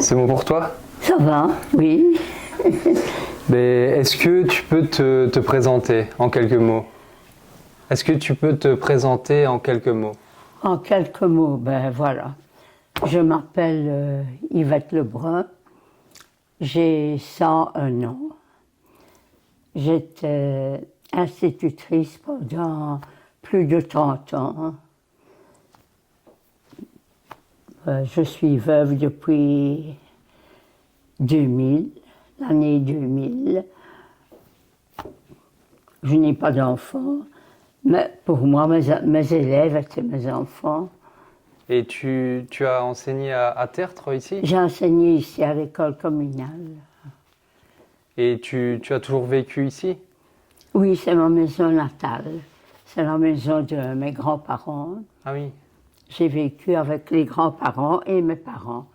C'est bon pour toi? Ça va, oui. Mais est-ce que tu peux te présenter en quelques mots? Est-ce que tu peux te présenter en quelques mots? En quelques mots, ben voilà. Je m'appelle Yvette Lebrun. J'ai 101 ans. J'étais institutrice pendant plus de 30 ans. Je suis veuve depuis 2000, l'année 2000. Je n'ai pas d'enfants, mais pour moi, mes élèves étaient mes enfants. Et tu as enseigné à Tertre ici? J'ai enseigné ici à l'école communale. Et tu as toujours vécu ici? Oui, c'est ma maison natale. C'est la maison de mes grands-parents. Ah oui. J'ai vécu avec les grands-parents et mes parents.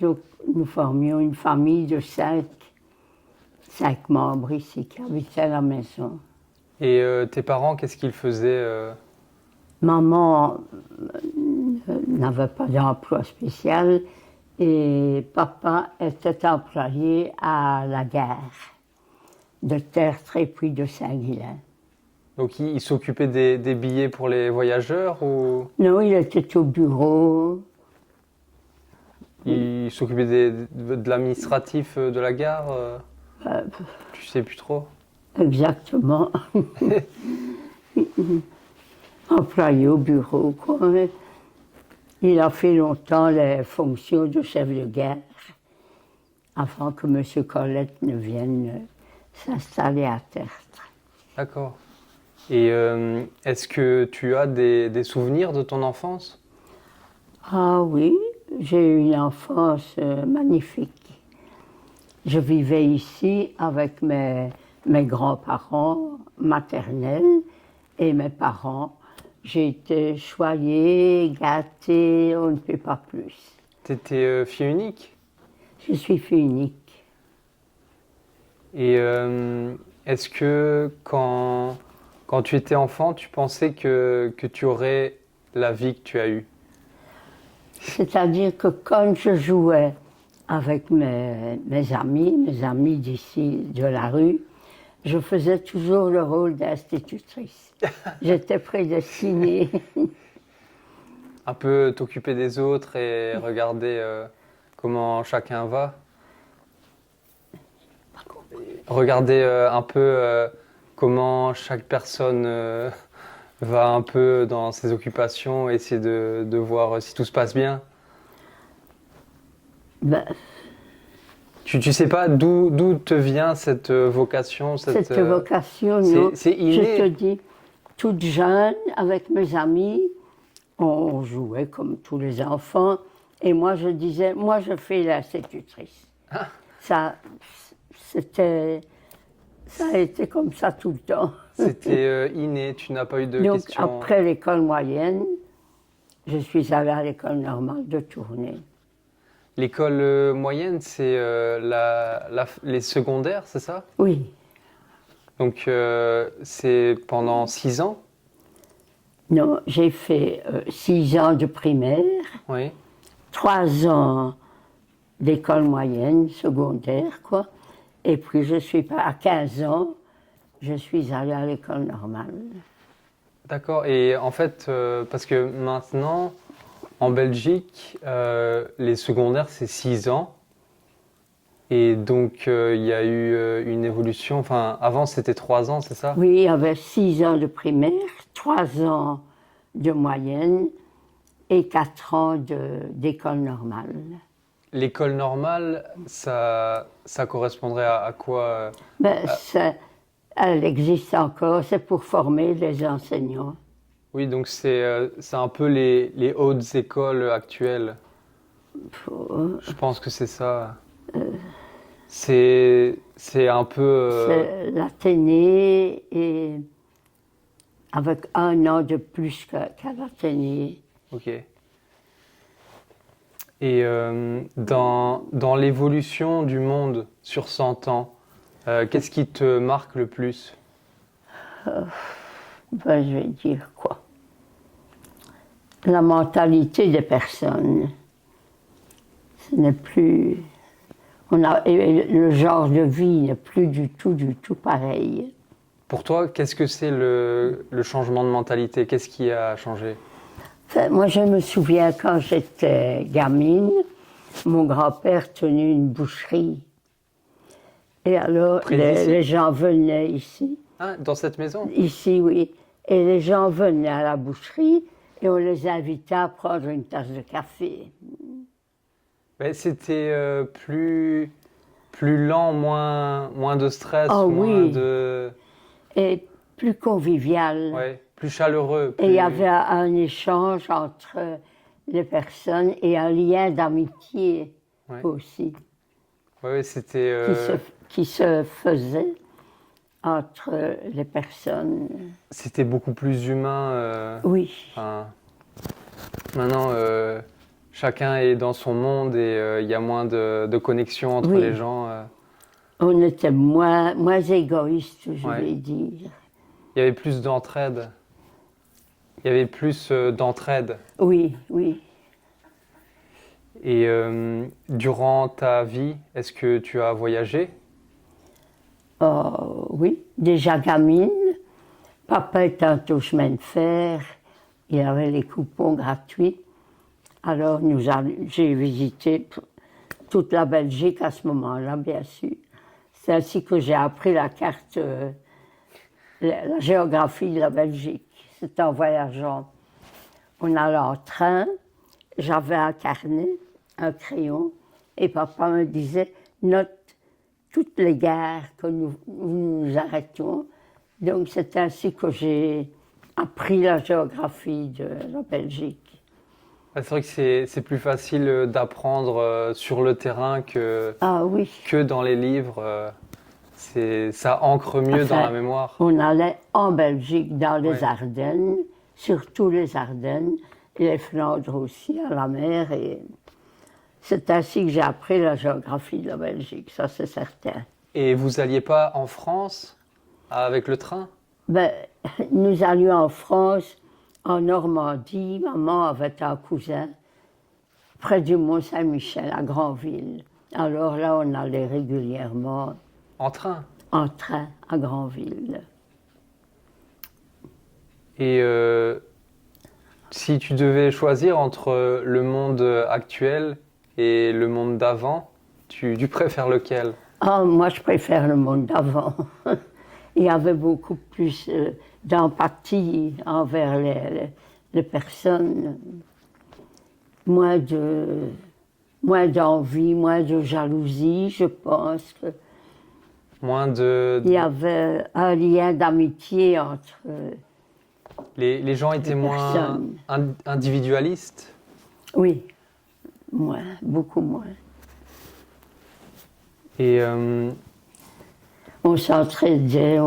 Donc, nous formions une famille de cinq membres ici qui habitaient à la maison. Et tes parents, qu'est-ce qu'ils faisaient Maman n'avait pas d'emploi spécial et papa était employé à la gare de Tertre et puis de Saint-Guilain. Donc ils s'occupaient des billets pour les voyageurs ou Non, il était au bureau. ils s'occupaient de l'administratif de la gare tu sais plus trop? Exactement. Employé au bureau, quoi. Il a fait longtemps les fonctions de chef de gare avant que M. Colette ne vienne s'installer à Tertre. D'accord. Et est-ce que tu as des souvenirs de ton enfance? Ah oui, j'ai eu une enfance magnifique. Je vivais ici avec mes grands-parents maternels et mes parents. J'ai été choyée, gâtée, on ne peut pas plus. Tu étais fille unique? Je suis fille unique. Et est-ce que quand tu étais enfant, tu pensais que tu aurais la vie que tu as eue? C'est-à-dire que quand je jouais avec mes amis d'ici, de la rue, je faisais toujours le rôle d'institutrice. J'étais prédestinée. Un peu t'occuper des autres et regarder comment chacun va? Regarder un peu comment chaque personne va un peu dans ses occupations, essayer de voir si tout se passe bien? Ben, Tu sais pas d'où te vient cette vocation? cette vocation, non. C'est inné. Je te dis, toute jeune, avec mes amis, on jouait comme tous les enfants. Et moi, je disais, moi, je fais l'institutrice. Ah. Ça a été comme ça tout le temps. C'était inné, tu n'as pas eu de Donc, questions? après l'école moyenne, je suis allée à l'école normale de Tournai. L'école moyenne, c'est les secondaires, c'est ça? Oui. Donc c'est pendant 6 ans? Non, j'ai fait 6 ans de primaire, Oui. 3 ans d'école moyenne, secondaire, quoi. Et puis je suis pas à 15 ans, je suis allée à l'école normale. D'accord. Et en fait, parce que maintenant, en Belgique, les secondaires, c'est 6 ans. Et donc, il y a eu une évolution. Enfin, avant, c'était 3 ans, c'est ça? Oui, il y avait 6 ans de primaire, 3 ans de moyenne et 4 ans d'école normale. L'école normale, ça correspondrait à quoi? Ben, elle existe encore, c'est pour former les enseignants. Oui, donc c'est un peu les hautes écoles actuelles. Je pense que c'est ça. C'est un peu... C'est l'Athénée et avec 1 an de plus qu'à l'Athénée. Ok. Et dans l'évolution du monde sur 100 ans, qu'est-ce qui te marque le plus? Ben, je vais dire quoi? La mentalité des personnes. Ce n'est plus Et le genre de vie n'est plus du tout pareil. Pour toi, qu'est-ce que c'est le changement de mentalité? Qu'est-ce qui a changé? Enfin, moi, je me souviens quand j'étais gamine, mon grand-père tenait une boucherie. Et alors, les gens venaient ici. Ah, dans cette maison? Ici, oui. Et les gens venaient à la boucherie et on les invitait à prendre une tasse de café. Mais c'était plus lent, moins de stress, Ah moins oui. de... Et plus convivial. Ouais, plus chaleureux. Et il y avait un échange entre les personnes et un lien d'amitié aussi. Oui, c'était... Qui se faisait entre les personnes. C'était beaucoup plus humain. Oui. Enfin, maintenant, chacun est dans son monde et il y a moins de connexion entre les gens. On était moins égoïstes, je vais dire. Il y avait plus d'entraide. Il y avait plus d'entraide. Oui, oui. Et durant ta vie, est-ce que tu as voyagé? Oui, déjà gamine. Papa était au chemin de fer. Il avait les coupons gratuits. Alors j'ai visité toute la Belgique à ce moment-là, bien sûr. C'est ainsi que j'ai appris la carte, la géographie de la Belgique. C'était en voyageant. On allait en train, j'avais un carnet, un crayon, et papa me disait « Note toutes les gares que nous arrêtions ». Donc c'est ainsi que j'ai appris la géographie de la Belgique. C'est vrai que c'est plus facile d'apprendre sur le terrain que dans les livres. Ça ancre mieux dans la mémoire. On allait en Belgique, dans les Ardennes, surtout les Ardennes, et les Flandres aussi, à la mer. Et c'est ainsi que j'ai appris la géographie de la Belgique, ça c'est certain. Et vous alliez pas en France avec le train? Ben, nous allions en France, en Normandie. Maman avait un cousin près du Mont-Saint-Michel, à Granville. Alors là, on allait régulièrement. En train? En train, à Granville. Et si tu devais choisir entre le monde actuel et le monde d'avant, tu préfères lequel? Moi, je préfère le monde d'avant. Il y avait beaucoup plus d'empathie envers les personnes, moins d'envie, moins de jalousie, je pense. Il y avait un lien d'amitié entre les gens étaient moins individualistes? Oui, beaucoup moins. Et on s'entraidait,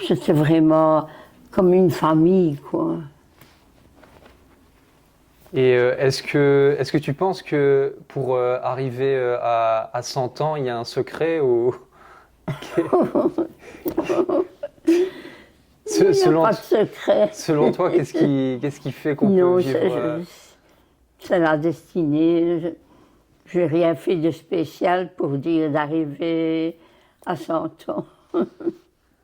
c'était vraiment comme une famille, quoi. Et est-ce que tu penses que pour arriver à 100 ans, il y a un secret ou... Il n'y a pas de secret. Selon toi, qu'est-ce qui fait qu'on peut vivre c'est la destinée. Je n'ai rien fait de spécial pour dire d'arriver à 100 ans.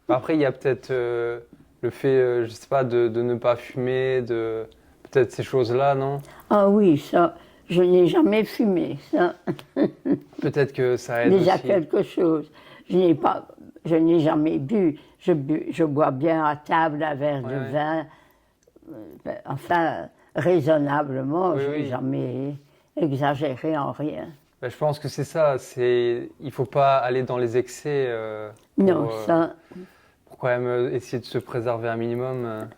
Après, il y a peut-être le fait, je ne sais pas, de ne pas fumer, peut-être ces choses-là, non? Ah oui, ça, je n'ai jamais fumé, ça. Peut-être que ça aide déjà aussi. Quelque chose. Je n'ai jamais bu. Je bois bien à table un verre de vin. Enfin, raisonnablement, je n'ai jamais exagéré en rien. Ben, je pense que c'est ça. Il ne faut pas aller dans les excès. Non, ça... Pour quand même essayer de se préserver un minimum.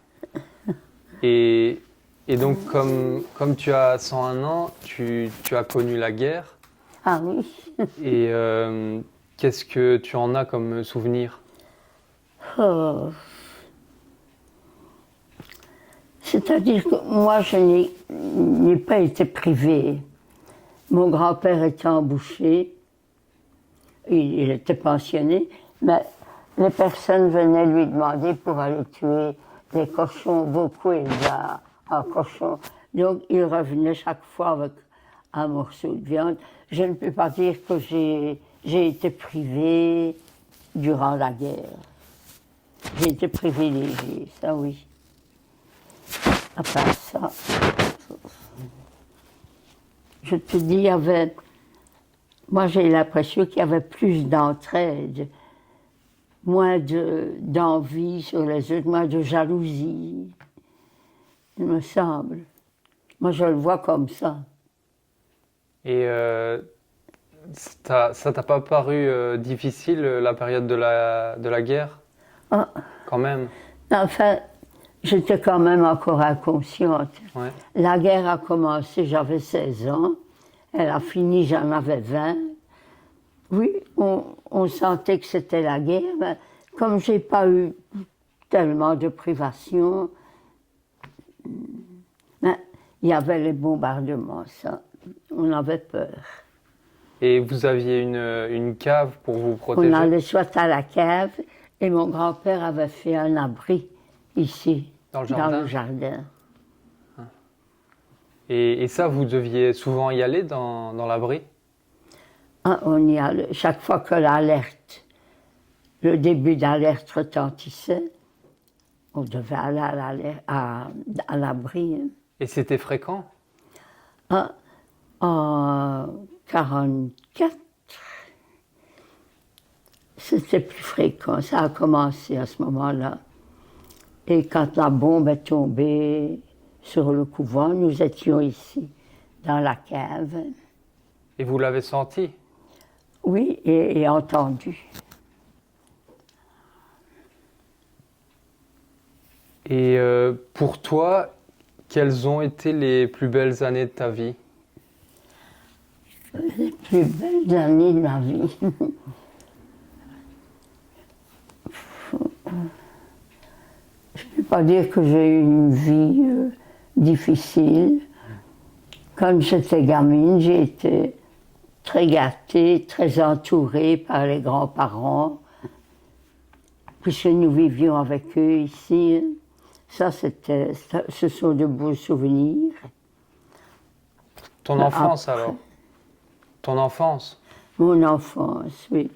Et donc, comme tu as 101 ans, tu as connu la guerre. Ah oui. Et qu'est-ce que tu en as comme souvenir? C'est-à-dire que moi, je n'ai pas été privée. Mon grand-père était embouché, il était pensionné, mais les personnes venaient lui demander pour aller tuer des cochons, beaucoup élevaient un cochon. Donc il revenait chaque fois avec un morceau de viande. Je ne peux pas dire que j'ai été privée durant la guerre. J'ai été privilégiée, ça oui. À part ça, je te dis, il y avait... Moi, j'ai l'impression qu'il y avait plus d'entraide, moins d'envie sur les autres, moins de jalousie, il me semble. Moi, je le vois comme ça. Et ça t'a pas paru difficile la période de la guerre, Ah, quand même? enfin, j'étais quand même encore inconsciente. Ouais. La guerre a commencé, j'avais 16 ans. Elle a fini, j'en avais 20. Oui, on sentait que c'était la guerre, mais comme j'ai pas eu tellement de privations, mais il y avait les bombardements, ça, on avait peur. Et vous aviez une cave pour vous On protéger? allait soit à la cave, et mon grand-père avait fait un abri ici, Dans le dans jardin? le jardin. Et ça, vous deviez souvent y aller dans l'abri? Ah, on y allait. Chaque fois que le début d'alerte retentissait, on devait aller à l'abri. Hein. Et c'était fréquent? Ah, en 1944, c'était plus fréquent. Ça a commencé à ce moment-là. Et quand la bombe est tombée sur le couvent, nous étions ici, dans la cave. Et vous l'avez senti? Oui, et entendu. Et pour toi, quelles ont été les plus belles années de ta vie? Les plus belles années de ma vie. Je ne peux pas dire que j'ai eu une vie difficile. Quand j'étais gamine, j'ai été très gâtée, très entourée par les grands-parents, puisque nous vivions avec eux ici. Ce sont de beaux souvenirs. Ton enfance alors? Ton enfance? Mon enfance, oui.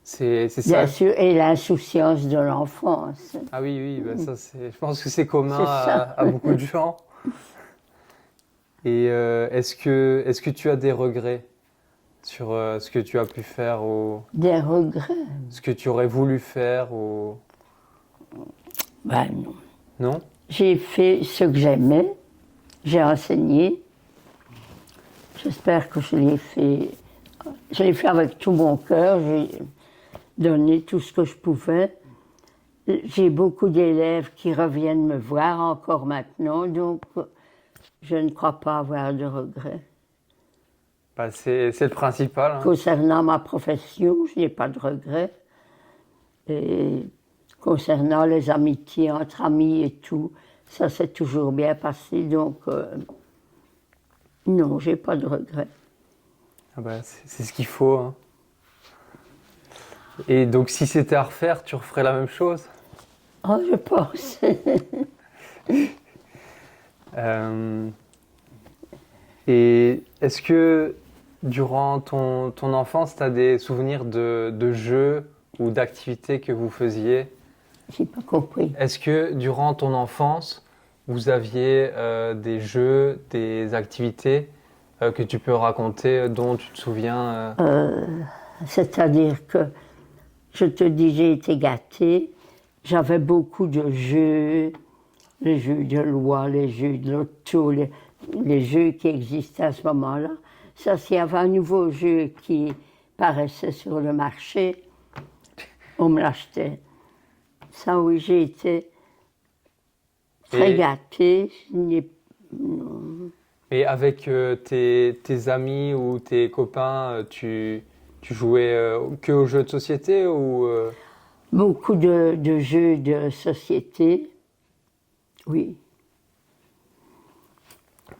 C'est ça? Bien sûr, et l'insouciance de l'enfance. Ah oui, oui, bah ça, je pense que c'est commun C'est ça. à beaucoup de gens. Et est-ce que tu as des regrets sur ce que tu as pu faire ou Des regrets? ce que tu aurais voulu faire ou... Ben non. Non? J'ai fait ce que j'aimais, j'ai enseigné. J'espère que je l'ai fait. Je l'ai fait avec tout mon cœur, j'ai donné tout ce que je pouvais. J'ai beaucoup d'élèves qui reviennent me voir encore maintenant, donc je ne crois pas avoir de regrets. Bah, c'est le principal. Hein. Concernant ma profession, je n'ai pas de regrets. Et concernant les amitiés entre amis et tout, ça s'est toujours bien passé, donc non, j'ai pas de regrets. Ah bah, c'est ce qu'il faut. Hein. Et donc si c'était à refaire, tu referais la même chose? Oh, je pense. Et est-ce que durant ton enfance, tu as des souvenirs de jeux ou d'activités que vous faisiez? J'ai pas compris. Est-ce que durant ton enfance, vous aviez des jeux, des activités que tu peux raconter, dont tu te souviens C'est-à-dire que, je te dis, j'ai été gâtée. J'avais beaucoup de jeux, les jeux de loi, les jeux de loto, les jeux qui existaient à ce moment-là. Ça, s'il y avait un nouveau jeu qui paraissait sur le marché, on me l'achetait. Ça, oui, j'ai été très gâtée. Et avec tes amis ou tes copains, tu jouais que aux jeux de société ou Beaucoup de jeux de société, oui.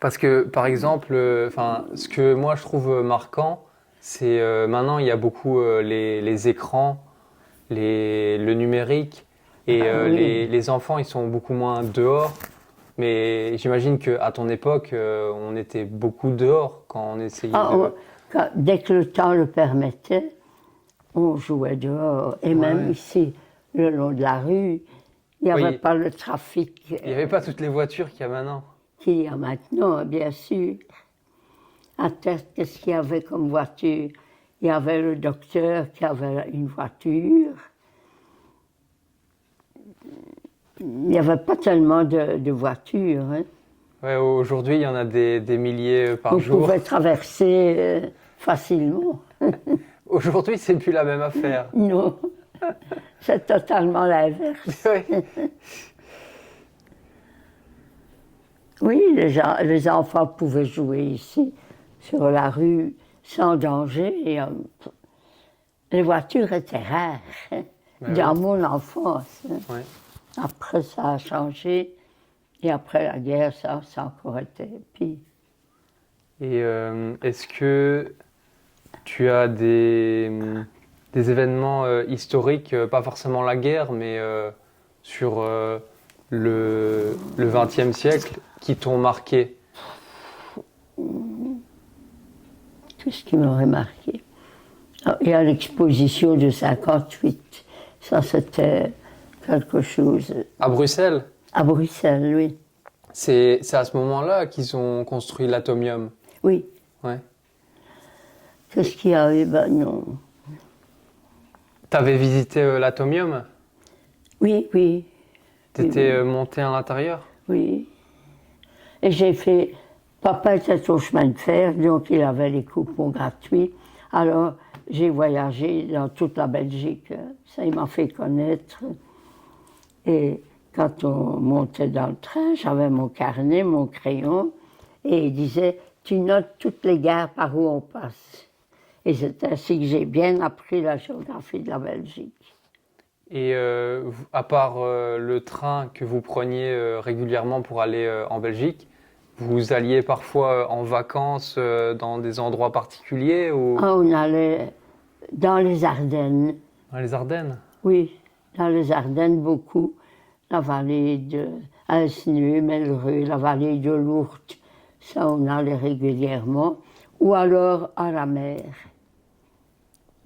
Parce que, par exemple, ce que moi je trouve marquant, c'est maintenant il y a beaucoup les écrans, le numérique, et Ah oui. les enfants ils sont beaucoup moins dehors, Mais j'imagine qu'à ton époque, on était beaucoup dehors quand on essayait de... Dès que le temps le permettait, on jouait dehors. Et même ici, le long de la rue, il n'y avait pas le trafic. Il n'y avait pas toutes les voitures qu'il y a maintenant. Qu'il y a maintenant, bien sûr. À tête, qu'est-ce qu'il y avait comme voiture? Il y avait le docteur qui avait une voiture. Il n'y avait pas tellement de voitures. Hein. Ouais, aujourd'hui, il y en a des milliers par jour. On pouvait traverser facilement. Aujourd'hui, c'est plus la même affaire. Non, c'est totalement l'inverse. Oui, les enfants pouvaient jouer ici, sur la rue, sans danger. Et, les voitures étaient rares dans mon enfance. Ouais. Après, ça a changé. Et après la guerre, ça a encore été pire. Et est-ce que tu as des événements historiques, pas forcément la guerre, mais sur le XXe siècle, qui t'ont marqué? Qu'est-ce qui m'aurait marqué? Il y a l'exposition de 58. Ça, c'était quelque chose. À Bruxelles? À Bruxelles, oui. C'est à ce moment-là qu'ils ont construit l'atomium? Oui. Ouais. Qu'est-ce qu'il y a eu? Ben non. T'avais visité l'atomium? Oui, oui. T'étais monté à l'intérieur? Oui. Et j'ai fait... Papa était au chemin de fer, donc il avait les coupons gratuits. Alors, j'ai voyagé dans toute la Belgique. Ça, il m'a fait connaître. Et quand on montait dans le train, j'avais mon carnet, mon crayon, et il disait « Tu notes toutes les gares par où on passe ». Et c'est ainsi que j'ai bien appris la géographie de la Belgique. Et à part le train que vous preniez régulièrement pour aller en Belgique, vous alliez parfois en vacances dans des endroits particuliers ou... On allait dans les Ardennes. Dans les Ardennes? Oui, dans les Ardennes beaucoup. La vallée de Alsnu, Mellereux, la vallée de Lourdes, ça on allait régulièrement. Ou alors à la mer.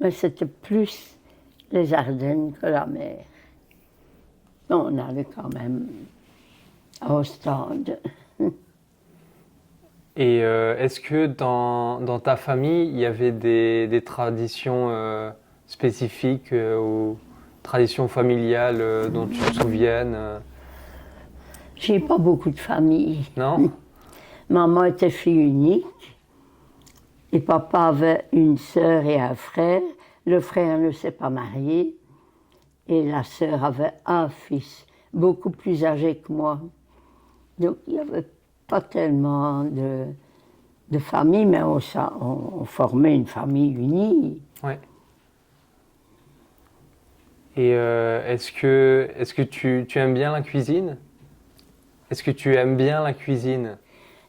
Mais c'était plus les Ardennes que la mer. On allait quand même à Ostende. Et est-ce que dans ta famille, il y avait des traditions spécifiques ou traditions familiales dont tu te souviennes? J'ai pas beaucoup de famille. Non? Maman était fille unique et papa avait une sœur et un frère. Le frère ne s'est pas marié et la sœur avait un fils, beaucoup plus âgé que moi. Donc il n'y avait pas tellement de famille, mais on formait une famille unie. Ouais. Et est-ce que tu aimes bien la cuisine? Est-ce que tu aimes bien la cuisine?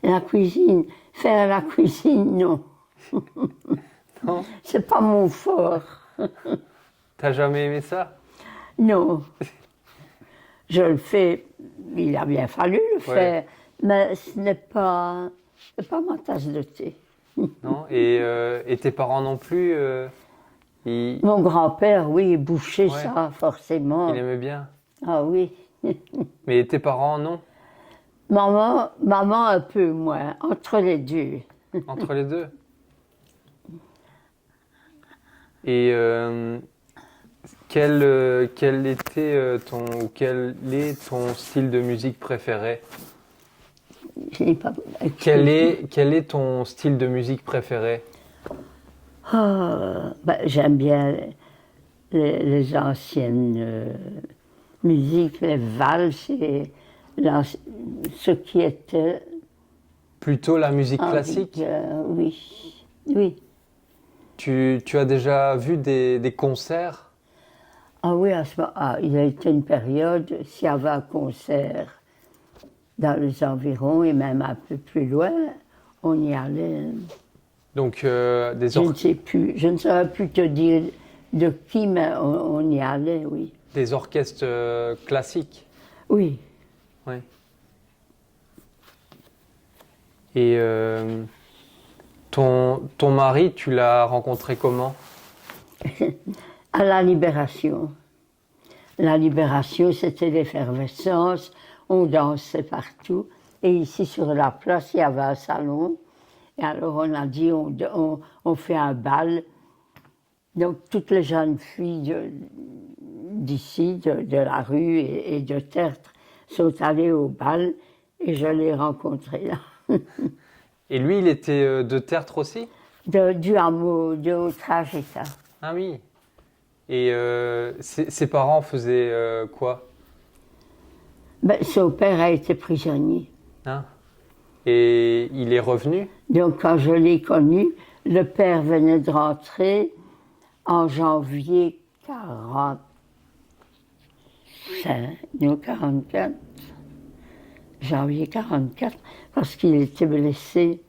La cuisine, faire la cuisine, non. Non? C'est pas mon fort. T'as jamais aimé ça? Non. Je le fais, il a bien fallu le faire, mais ce n'est pas ma tasse de thé. Non? Et tes parents non plus Mon grand-père, oui, bouchait ça, forcément. Il aimait bien? Ah oui. Mais tes parents, non? Maman un peu moins, entre les deux. Entre les deux? Et quel est ton style de musique préféré? Je n'ai pas... Quel est ton style de musique préféré? J'aime bien les anciennes musiques, les valses et ce qui était... Plutôt la musique classique? Oui, oui. Tu as déjà vu des concerts? Ah oui, il a été une période, s'il y avait un concert dans les environs et même un peu plus loin, on y allait. Donc, Je ne sais plus, je ne saurais plus te dire de qui, mais on y allait, oui. Des orchestres classiques? Oui. Oui. Et ton mari, tu l'as rencontré comment? À la Libération. La Libération, c'était l'effervescence, on dansait partout. Et ici, sur la place, il y avait un salon. Et alors, on a dit, on fait un bal. Donc, toutes les jeunes filles d'ici, de la rue et de Tertre, sont allées au bal. Et je l'ai rencontré là. Et lui, il était de Tertre aussi? Du hameau de Haut-Tragéta. Ah oui. Et ses parents faisaient quoi? Ben, son père a été prisonnier. Hein? Et il est revenu? Donc, quand je l'ai connu, le père venait de rentrer en janvier 45, non 44, janvier 44, parce qu'il était blessé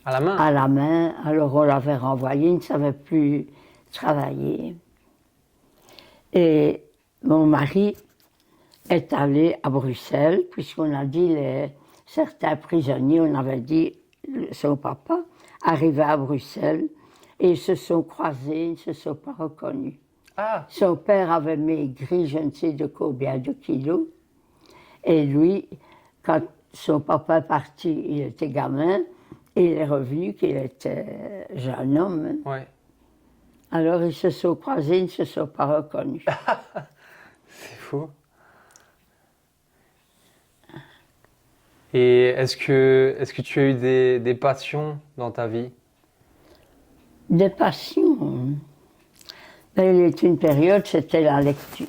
À la main? à la main. Alors, on l'avait renvoyé, il ne savait plus travailler. Et mon mari est allé à Bruxelles, puisqu'on a dit certains prisonniers, on avait dit son papa, arrivait à Bruxelles, et ils se sont croisés, ils ne se sont pas reconnus. Ah! Son père avait maigri, je ne sais de combien de kilos, et lui, quand son papa est parti, il était gamin, et il est revenu qu'il était jeune homme. Ouais. Alors ils se sont croisés, ils ne se sont pas reconnus. C'est fou. Et est-ce que tu as eu des passions dans ta vie? Des passions. Il y a une période, c'était la lecture.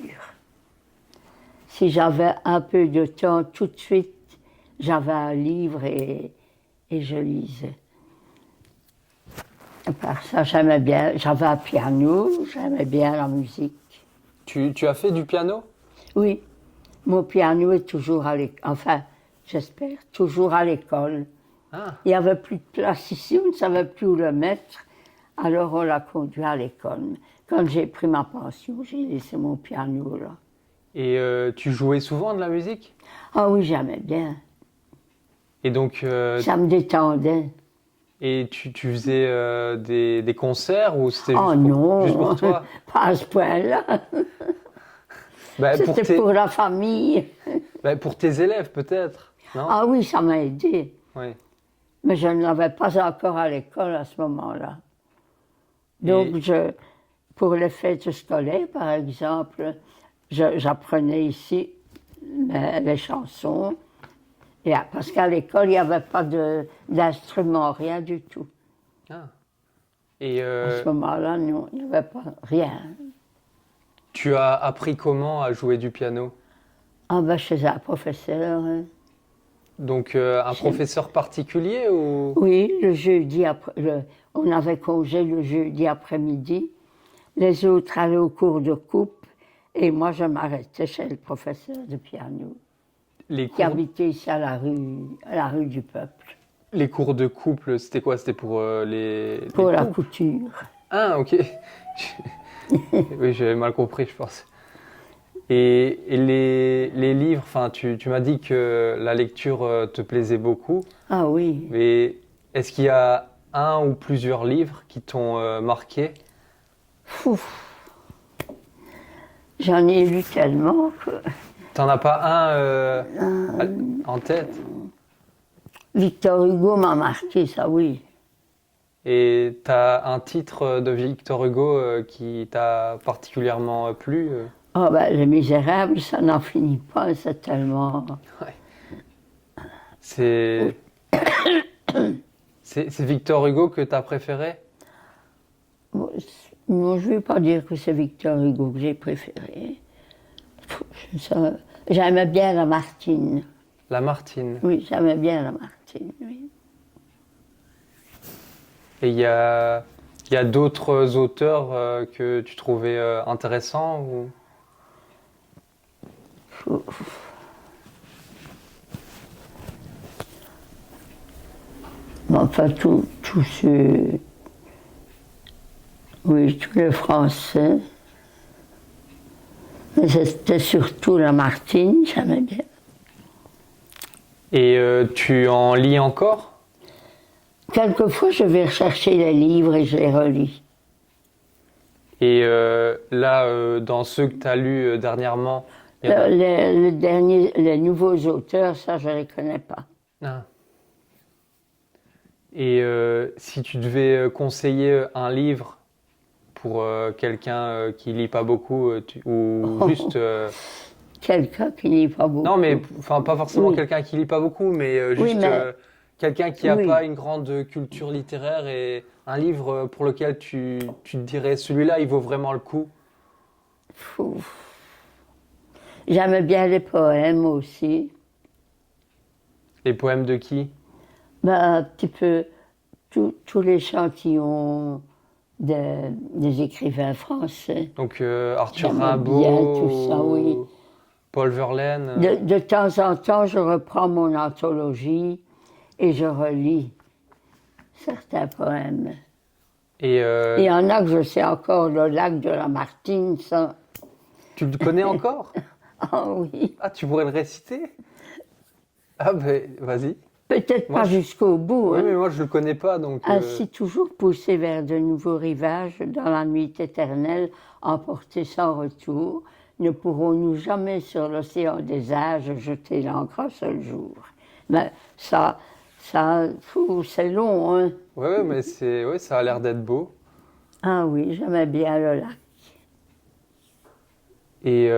Si j'avais un peu de temps, tout de suite, j'avais un livre et je lisais. À part ça, j'aimais bien, j'avais un piano, j'aimais bien la musique. Tu as fait du piano? Oui, mon piano est toujours à l'école, enfin, j'espère, toujours à l'école. Ah. Il n'y avait plus de place ici, on ne savait plus où le mettre, alors on l'a conduit à l'école. Quand j'ai pris ma pension, j'ai laissé mon piano là. Et tu jouais souvent de la musique? Ah oui, j'aimais bien, Et donc, ça me détendait. et tu faisais des concerts ou c'était Oh juste non, juste pour toi? pas à ce point-là, Bah, c'était pour la famille. pour tes élèves peut-être, non? Ah oui, ça m'a aidé, Oui. mais je ne l'avais pas encore à l'école à ce moment-là. Donc, pour les fêtes scolaires, par exemple, j'apprenais ici les chansons, parce qu'à l'école, il n'y avait pas d'instrument, rien du tout. Ah. Et À ce moment-là, non, il n'y avait pas rien. tu as appris comment à jouer du piano? Ah ben, chez un professeur, hein. Donc un professeur particulier ou? Oui, le jeudi, on avait congé le jeudi après-midi. Les autres allaient au cours de coupe et moi, je m'arrêtais chez le professeur de piano Les qui cours, habitait ici à la rue du Peuple, les cours de couple, c'était quoi? C'était pour pour les la couples? couture. Ah, ok. Oui, j'avais mal compris, je pense. Et les livres, enfin, tu m'as dit que la lecture te plaisait beaucoup, Ah oui, mais est-ce qu'il y a un ou plusieurs livres qui t'ont marqué? Ouf. J'en ai lu tellement que T'en as pas un en tête? Victor Hugo m'a marqué, ça oui. Et t'as un titre de Victor Hugo qui t'a particulièrement plu? Ah ben, Les Misérables, ça n'en finit pas, c'est tellement... C'est c'est Victor Hugo que t'as préféré? Non, je ne vais pas dire que c'est Victor Hugo que j'ai préféré. J'aimais bien Lamartine. Lamartine. Oui, j'aimais bien Lamartine, oui. Et il y a d'autres auteurs que tu trouvais intéressants ou? Enfin, tous ceux... Oui, tous les Français. Mais c'était surtout Lamartine, j'aimais bien. Et tu en lis encore? Quelquefois, je vais rechercher les livres et je les relis. Et là, dans ceux que tu as lus dernièrement, il y en a... Les nouveaux auteurs, ça, je ne les connais pas. Ah. Et si tu devais conseiller un livre pour quelqu'un qui lit pas beaucoup, ou juste... Quelqu'un qui lit pas beaucoup. Non, mais enfin, pas forcément Oui. quelqu'un qui lit pas beaucoup, mais Oui, juste mais- quelqu'un qui n'a Oui. pas une grande culture littéraire et un livre pour lequel tu te dirais celui-là, il vaut vraiment le coup. Fou. J'aime bien les poèmes aussi. Les poèmes de qui? Ben, un petit peu tous l'échantillon des écrivains français. Donc Arthur J'aime Rimbaud, bien tout ça, oui. Paul Verlaine. De temps en temps, je reprends mon anthologie et je relis certains poèmes. Et Il y en a que je sais encore, le lac de Lamartine, ça. tu le connais encore? Ah oui. Ah, tu pourrais le réciter? Ah ben, vas-y. Peut-être Moi, pas je- jusqu'au bout. Oui, Hein. mais moi je le connais pas, donc. Ainsi toujours poussé vers de nouveaux rivages, dans la nuit éternelle, emportés sans retour, ne pourrons-nous jamais sur l'océan des âges jeter l'ancre un seul jour. Mais c'est long, hein. Ouais, mais ouais, ça a l'air d'être beau. Ah oui, j'aimais bien le lac. Et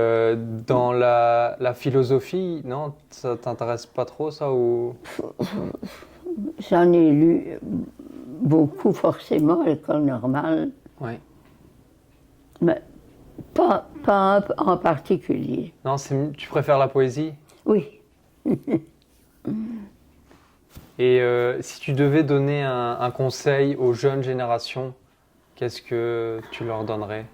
dans la philosophie, non, ça t'intéresse pas trop ça ou? J'en ai lu beaucoup, forcément, à l'école normale, Ouais. mais pas en particulier. Non, tu préfères la poésie? Oui. Et si tu devais donner un conseil aux jeunes générations, qu'est-ce que tu leur donnerais?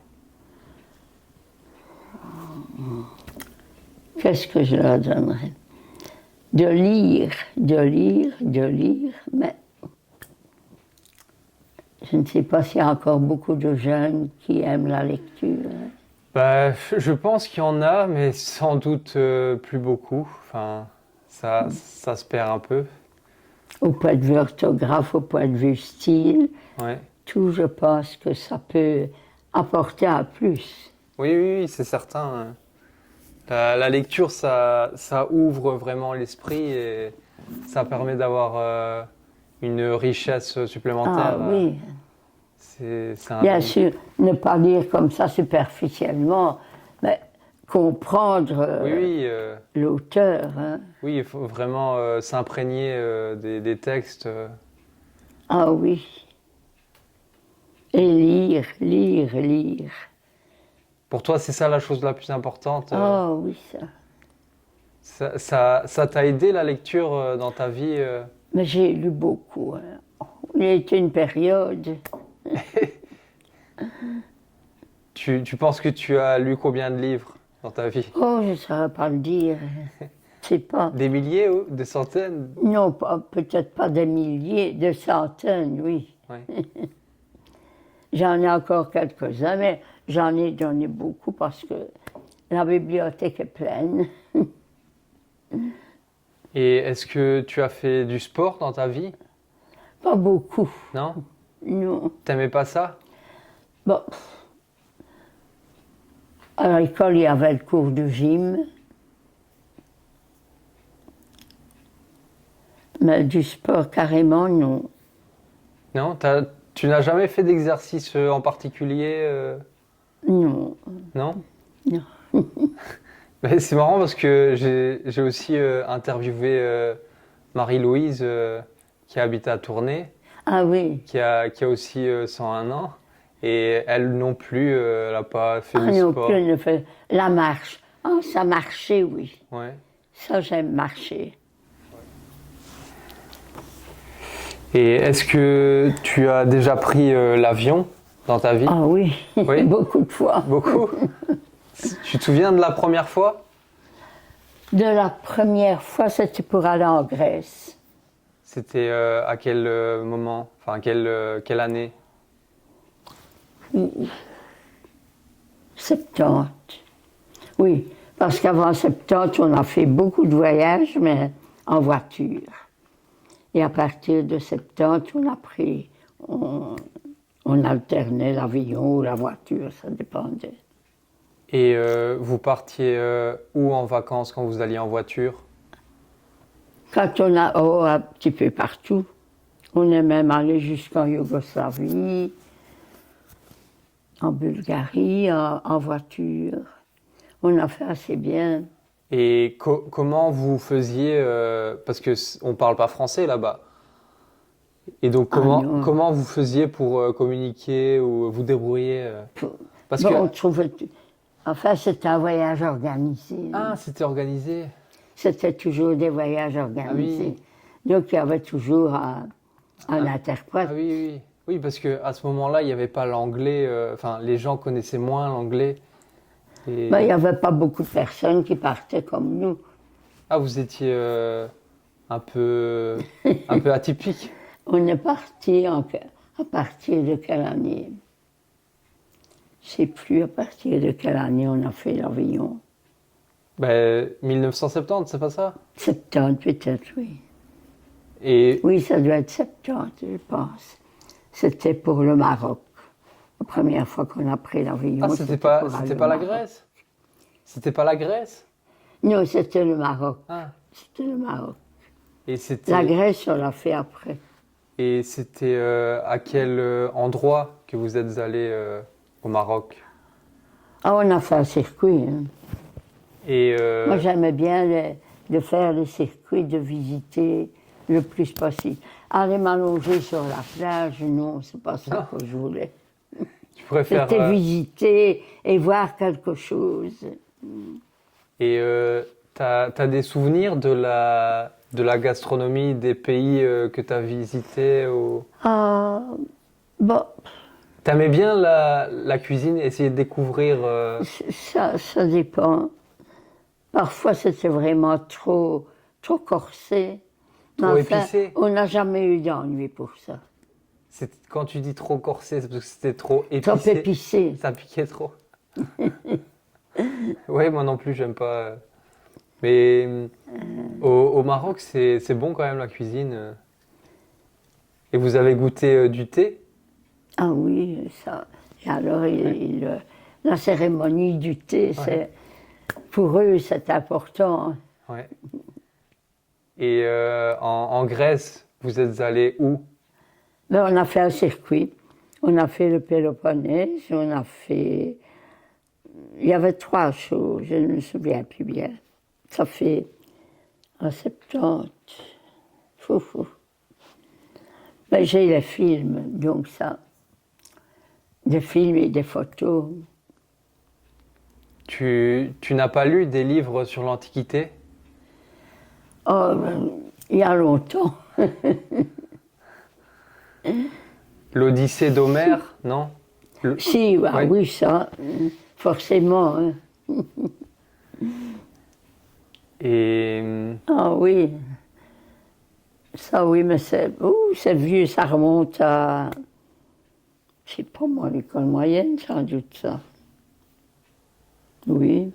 Qu'est-ce que je leur donnerais? De lire, mais je ne sais pas s'il y a encore beaucoup de jeunes qui aiment la lecture. Bah, je pense qu'il y en a, mais sans doute plus beaucoup. Enfin, ça se perd un peu. Au point de vue orthographe, au point de vue style, Ouais. tout, je pense que ça peut apporter un plus. Oui, oui, oui, c'est certain. La lecture, ça ouvre vraiment l'esprit et ça permet d'avoir une richesse supplémentaire. Ah oui, C'est un bien don. sûr, ne pas lire comme ça superficiellement, mais comprendre Oui, oui, l'auteur. Hein. oui, il faut vraiment s'imprégner des textes. Ah oui. Et lire. Pour toi, c'est ça la chose la plus importante. Ah oui, ça. Ça t'a aidé la lecture dans ta vie Mais j'ai lu beaucoup. Hein. Il y a été une période. Tu penses que tu as lu combien de livres dans ta vie? Oh, je ne saurais pas le dire. Je sais pas. Des milliers ou des centaines? Non, peut-être pas des milliers, des centaines, oui. Ouais. J'en ai encore quelques-uns, mais j'en ai donné beaucoup parce que la bibliothèque est pleine. Et est-ce que tu as fait du sport dans ta vie? Pas beaucoup, Non? non. T'aimais pas ça? Bon. À l'école, il y avait le cours de gym. Mais du sport, carrément, non. Non? Tu n'as jamais fait d'exercice en particulier Non. non? Non. Mais c'est marrant parce que j'ai aussi interviewé Marie-Louise qui habite à Tournai, Ah oui. qui a aussi 101 ans. Et elle non plus, elle n'a pas fait Ah du non sport. plus, elle ne fait la marche. Ah, ça marchait, oui. Ouais. Ça, j'aime marcher. Et est-ce que tu as déjà pris l'avion dans ta vie? Ah oui, Oui. beaucoup de fois. Beaucoup? Tu te souviens de la première fois? De la première fois, c'était pour aller en Grèce. C'était à quel moment? Enfin, quelle année? 70. Oui, parce qu'avant 70, on a fait beaucoup de voyages, mais en voiture. Et à partir de 70, on alternait l'avion ou la voiture, ça dépendait. Et vous partiez où en vacances quand vous alliez en voiture? Quand un petit peu partout. On est même allé jusqu'en Yougoslavie, en Bulgarie, en voiture. On a fait assez bien. Et comment vous faisiez, parce que on parle pas français là-bas. Et donc Non. comment vous faisiez pour communiquer ou vous débrouiller Parce Bon, que on trouvait. Enfin, c'était un voyage organisé. ah, c'était organisé. C'était toujours des voyages organisés. Donc, il y avait toujours un interprète. Ah oui, oui. Oui, parce que à ce moment-là, il n'y avait pas l'anglais. Enfin, les gens connaissaient moins l'anglais. Et... Ben, il n'y avait pas beaucoup de personnes qui partaient comme nous. Ah, vous étiez un peu atypique. On est parti à partir de quelle année? Je ne sais plus à partir de quelle année on a fait l'avion. Ben, 1970, c'est pas ça? 70 peut-être, oui. Et Oui, ça doit être 70, je pense. C'était pour le Maroc. La première fois qu'on a pris l'avion. ah, c'était pas la Grèce? C'était pas la Grèce? Non, c'était le Maroc. Ah. C'était le Maroc. Et La Grèce, on l'a fait après. Et c'était à quel endroit que vous êtes allé au Maroc? Ah, on a fait un circuit. Hein. Et Moi, j'aimais bien de faire le circuit, de visiter le plus possible. Aller m'allonger sur la plage, non, c'est pas ça que je voulais. tu préfères C'était visiter et voir quelque chose. et t'as des souvenirs de la gastronomie des pays que t'as visités Ah, bon, T'aimais bien la cuisine, essayer de découvrir ça dépend. Parfois, c'était vraiment trop corsé. Mais trop enfin, épicé? on n'a jamais eu d'ennui pour ça. Quand tu dis trop corsé, c'est parce que c'était trop Trop épicé. épicé. Ça piquait trop. Oui, moi non plus, j'aime pas. Mais au Maroc, c'est bon quand même la cuisine. Et vous avez goûté du thé? Ah oui, ça. Et alors, la cérémonie du thé, pour eux, c'est important. Ouais. Et en Grèce, vous êtes allé où? Ben, on a fait un circuit. On a fait le Péloponnèse, il y avait 3 choses, je ne me souviens plus bien. Ça fait en 70. Fou. Ben, j'ai les films, donc ça. Des films et des photos. Tu n'as pas lu des livres sur l'Antiquité? Oh, ben, il y a longtemps. L'Odyssée d'Homère, non? Si, bah, Ouais. oui, ça, forcément. Hein. Et Ah oui. Ça, oui, mais c'est vieux, ça remonte à, je sais pas moi, l'école moyenne, sans doute, ça. Oui.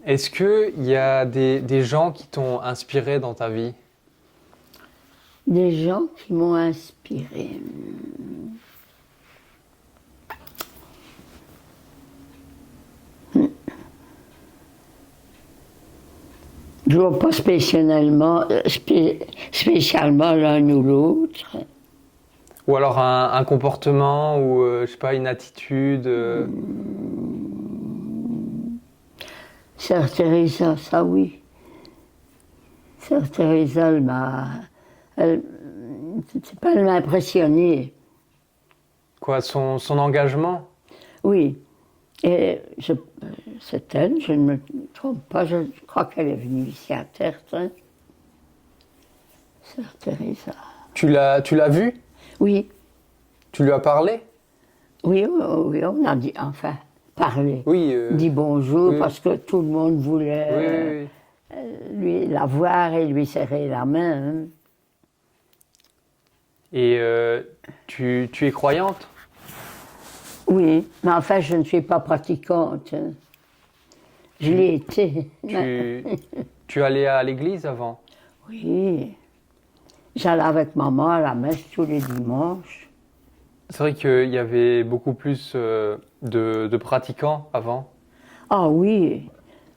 est-ce qu'il y a des gens qui t'ont inspiré dans ta vie? Des gens qui m'ont inspiré. Je vois pas spécialement l'un ou l'autre. Ou alors un comportement ou je sais pas une attitude Sœur Teresa, ça oui. Sœur Teresa, elle m'a impressionnée. quoi son engagement? Oui. Et c'est elle, je ne me trompe pas, je crois qu'elle est venue ici à Tertre. Sœur Teresa. Tu l'as vue? Oui. Tu lui as parlé? Oui, on a dit, enfin, parlé. Oui. Dit bonjour oui. parce que tout le monde voulait lui la voir et lui serrer la main. Hein. Et tu es croyante? Oui, mais enfin, je ne suis pas pratiquante. Hein. Je l'ai été. Tu allais à l'église avant? Oui. J'allais avec maman à la messe tous les dimanches. C'est vrai qu'il y avait beaucoup plus de pratiquants avant. Ah oui.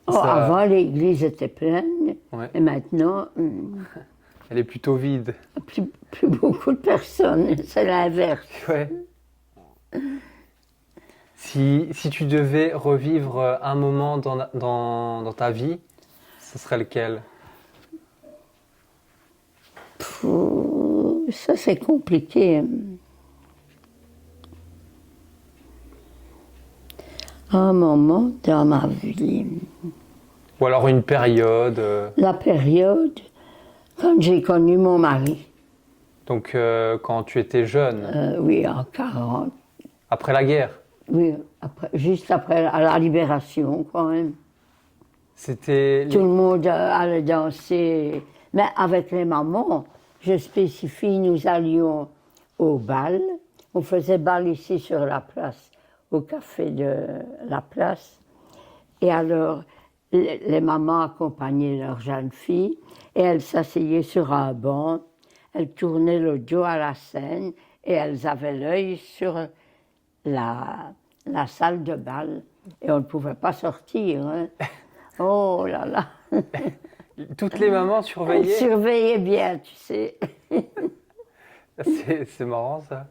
Oh, Ça- avant, l'église était pleine. Ouais. Et maintenant, Elle est plutôt vide. plus beaucoup de personnes. C'est l'inverse. Ouais. Si tu devais revivre un moment dans ta vie, ce serait lequel? Ça, c'est compliqué. Un moment dans ma vie. Ou alors une période, La période quand j'ai connu mon mari. donc quand tu étais jeune, Oui, en 40. après la guerre. Oui, juste après à la libération, quand même. C'était... Tout le monde allait danser. Mais avec les mamans, je spécifie, nous allions au bal. On faisait bal ici sur la place, au café de la place. Et alors, les mamans accompagnaient leurs jeunes filles et elles s'asseyaient sur un banc. Elles tournaient le dos à la scène et elles avaient l'œil sur la salle de bal. Et on ne pouvait pas sortir. Hein. Oh là là! Toutes les mamans Elle surveillaient. surveillait bien, tu sais. C'est marrant ça.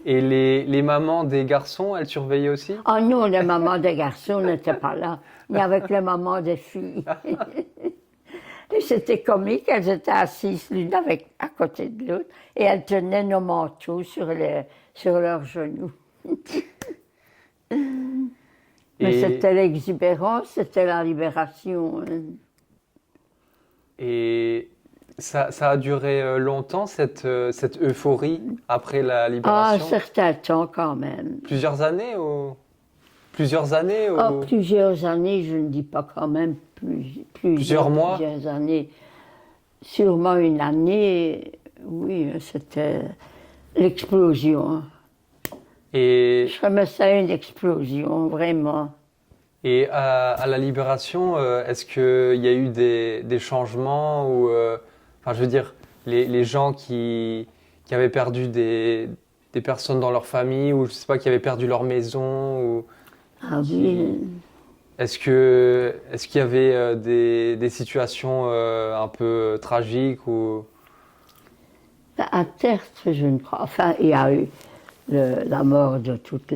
Et les mamans des garçons, elles surveillaient aussi? Oh non, les mamans des garçons n'étaient pas là. Il n'y avait que les mamans des filles. Et c'était comique, elles étaient assises l'une à côté de l'autre et elles tenaient nos manteaux sur leurs genoux. Mais c'était l'exubérance, c'était la libération. Hein. Et ça a duré longtemps, cette euphorie après la Ah, un libération? certain temps quand même. Plusieurs années ou... Plusieurs années ou... Oh, plusieurs années, je ne dis pas quand même Plusieurs mois? Plusieurs années. Sûrement une année, oui, c'était l'explosion. Et, Je remets ça une explosion, vraiment. et à la libération, est-ce qu'il y a eu des changements ou... enfin, je veux dire, les gens qui avaient perdu des personnes dans leur famille ou je sais pas, qui avaient perdu leur maison ou... Ah oui. Est-ce qu'il y avait des situations un peu tragiques ou... À Tertre, je ne crois. Enfin, il y a eu la mort de toutes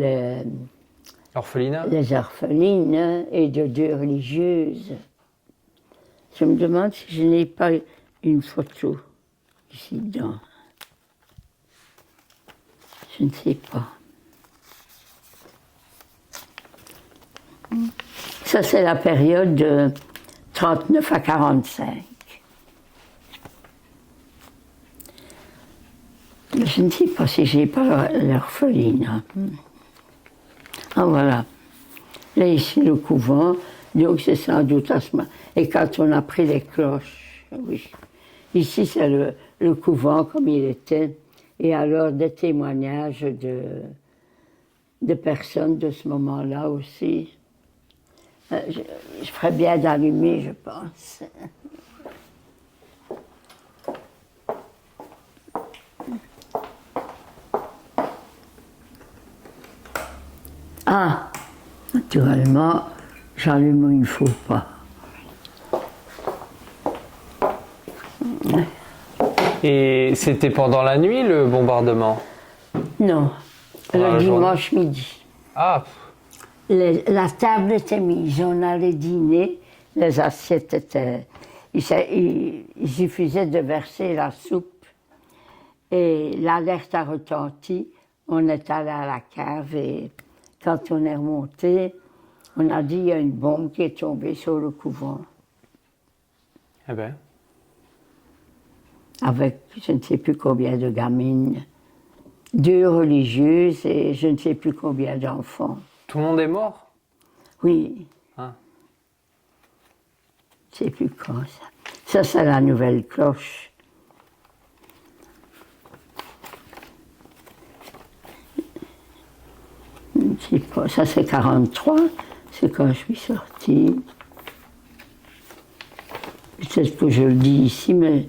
Orphelinat? les orphelines hein, et de 2 religieuses. Je me demande si je n'ai pas une photo ici dedans. Je ne sais pas. Ça, c'est la période de 39 à 45. Mais je ne sais pas si j'ai pas l'orpheline. Ah voilà. Là, ici, le couvent. Donc, c'est sans doute à ce moment. Et quand on a pris les cloches, oui. Ici, c'est le couvent comme il était. Et alors, des témoignages de personnes de ce moment-là aussi. Je ferais bien d'allumer, je pense. Ah, naturellement, j'allume où il ne faut pas. Et c'était pendant la nuit le bombardement? Non, Pendant le la journée. dimanche midi. Ah, La table était mise, on allait dîner, les assiettes étaient... Il suffisait de verser la soupe et l'alerte a retenti. On est allé à la cave et quand on est remonté, on a dit il y a une bombe qui est tombée sur le couvent. eh ben. Avec je ne sais plus combien de gamines, 2 religieuses et je ne sais plus combien d'enfants. Tout le monde est mort? Oui. Ah. Je ne sais plus quand ça. Ça, c'est la nouvelle cloche. Je ne sais pas. Ça, c'est 43. C'est quand je suis sortie. Peut-être que je le dis ici, mais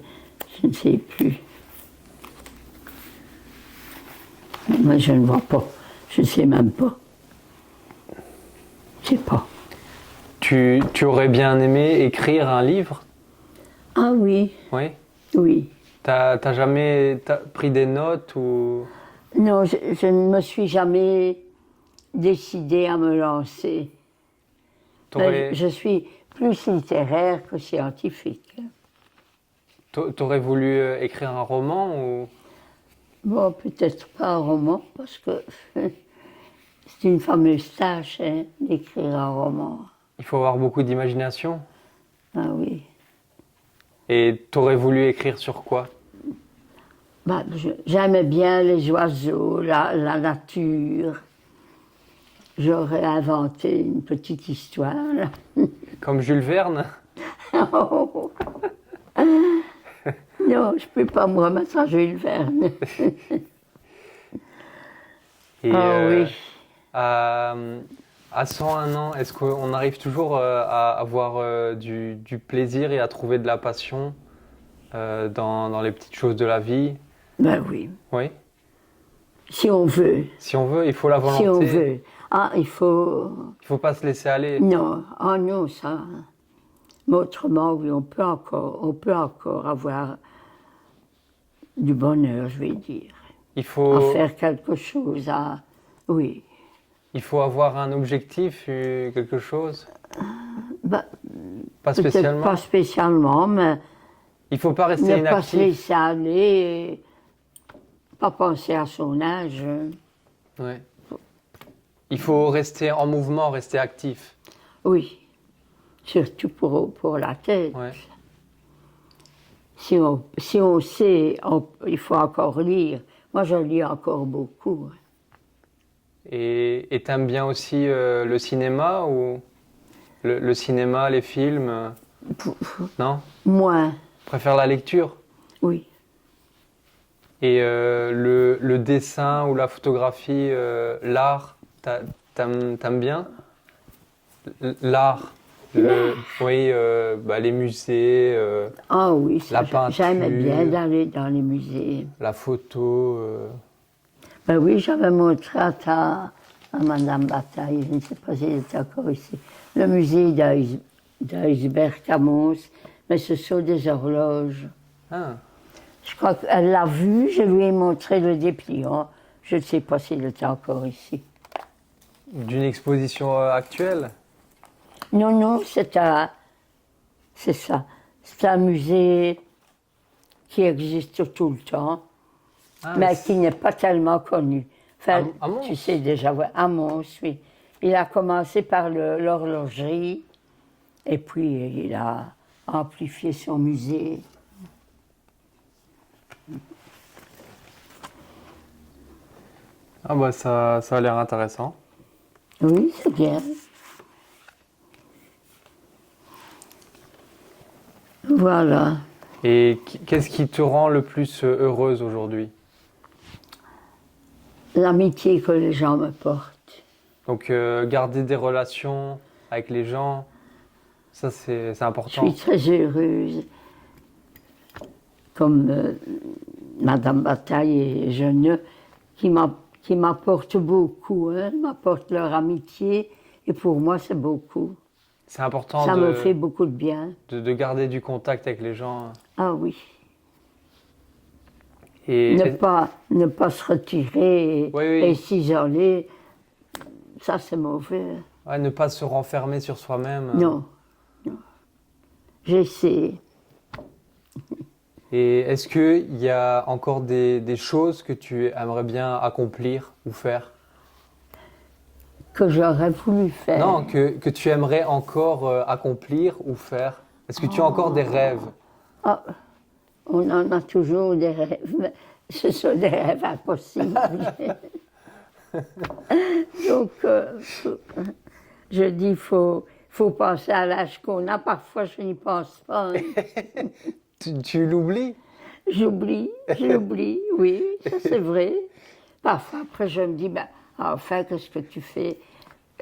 je ne sais plus. Moi, je ne vois pas. Je ne sais même pas. Je ne sais pas. Tu aurais bien aimé écrire un livre? Ah oui, Oui. oui. T'as jamais pris des notes ou... Non, je ne me suis jamais décidée à me lancer. Mais T'aurais, je suis plus littéraire que scientifique. t'aurais voulu écrire un roman ou... Bon, peut-être pas un roman, parce que c'est une fameuse tâche, hein, d'écrire un roman. Il faut avoir beaucoup d'imagination. Ah oui. Et t'aurais voulu écrire sur quoi? Bah, j'aimais bien les oiseaux, la nature. J'aurais inventé une petite histoire. Comme Jules Verne? Non, je ne peux pas me remettre à Jules Verne. Et Ah oui. à, à 101 ans, est-ce qu'on arrive toujours à avoir du plaisir et à trouver de la passion dans les petites choses de la vie? Ben oui, Oui. si on veut. Si on veut, il faut la volonté. Si on veut. Ah, il faut... Il faut pas se laisser aller. Non, ah non, ça... Mais autrement, oui, on peut encore avoir du bonheur, je vais dire. Il À faut, faire quelque chose, oui. il faut avoir un objectif, quelque chose. Ben, Pas peut-être spécialement. pas spécialement, mais Il faut pas rester ne pas se inactif. laisser aller, et pas penser à son âge. Ouais. Il faut rester en mouvement, rester actif. Oui, surtout pour la tête. Ouais. Si on sait, il faut encore lire. Moi, je lis encore beaucoup. Et t'aimes bien aussi le cinéma ou le cinéma, les films non? Moins, Tu préfères la lecture? oui. Et le dessin ou la photographie, l'art, t'aimes bien? L'art, oui, les musées, Ah oui, la j'aimais bien peinture, d'aller dans les musées. la photo. Ben oui, j'avais montré à Madame Bataille, je ne sais pas si elle est encore ici, le musée d'Heisberg à Mons, mais ce sont des horloges. Ah, Je crois qu'elle l'a vu, je lui ai montré le dépliant. Je ne sais pas s'il est encore ici. d'une exposition actuelle? Non, non, c'est ça. C'est un musée qui existe tout le temps, Ah, mais c'est- qui n'est pas tellement connu. Enfin, À Mons? tu sais déjà, ouais, à Mons, oui. Il a commencé par l'horlogerie, et puis il a amplifié son musée. Ah bah ça a l'air intéressant. Oui, c'est bien. Voilà. Et qu'est-ce qui te rend le plus heureuse aujourd'hui? L'amitié que les gens me portent. Donc garder des relations avec les gens, ça c'est Je important. suis très heureuse. Comme Madame Bataille et Jeune, qui m'apportent beaucoup. Hein, m'apportent leur amitié. Et pour moi, c'est beaucoup. C'est important Ça me fait beaucoup de bien. de garder du contact avec les gens. Ah oui. Et Ne pas se retirer Oui, oui. et s'isoler, ça c'est mauvais. ouais, ne pas se renfermer sur soi-même. Non, non. J'essaie. Et est-ce qu'il y a encore des choses que tu aimerais bien accomplir ou faire? Que j'aurais voulu faire. Non, que tu aimerais encore accomplir ou faire? Est-ce que tu as encore des rêves? Ah, on en a toujours des rêves, mais ce sont des rêves impossibles. Donc, je dis, faut penser à l'âge qu'on a. Parfois, je n'y pense pas. Hein. Tu l'oublies? J'oublie, oui, ça c'est vrai. Parfois, après, je me dis, ben, enfin, qu'est-ce que tu fais?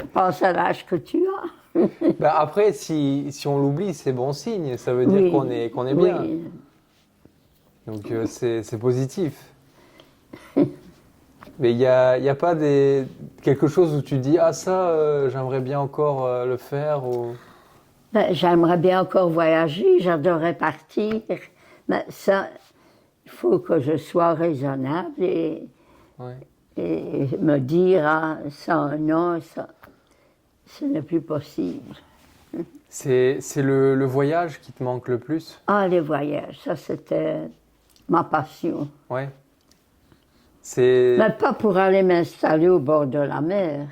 pense à l'âge que tu as. Bah, après, si on l'oublie, c'est bon signe. Ça veut dire Oui, qu'on est bien. oui. Donc c'est positif. Mais il y a pas quelque chose où tu dis, ah ça, j'aimerais bien encore le faire ou... Ben, j'aimerais bien encore voyager, j'adorerais partir. Mais ça, il faut que je sois raisonnable Ouais. et me dire, ah, ça, un an, ça, ce n'est plus possible. C'est le voyage qui te manque le plus? Ah, les voyages, ça, c'était ma passion. Ouais. C'est... Mais pas pour aller m'installer au bord de la mer.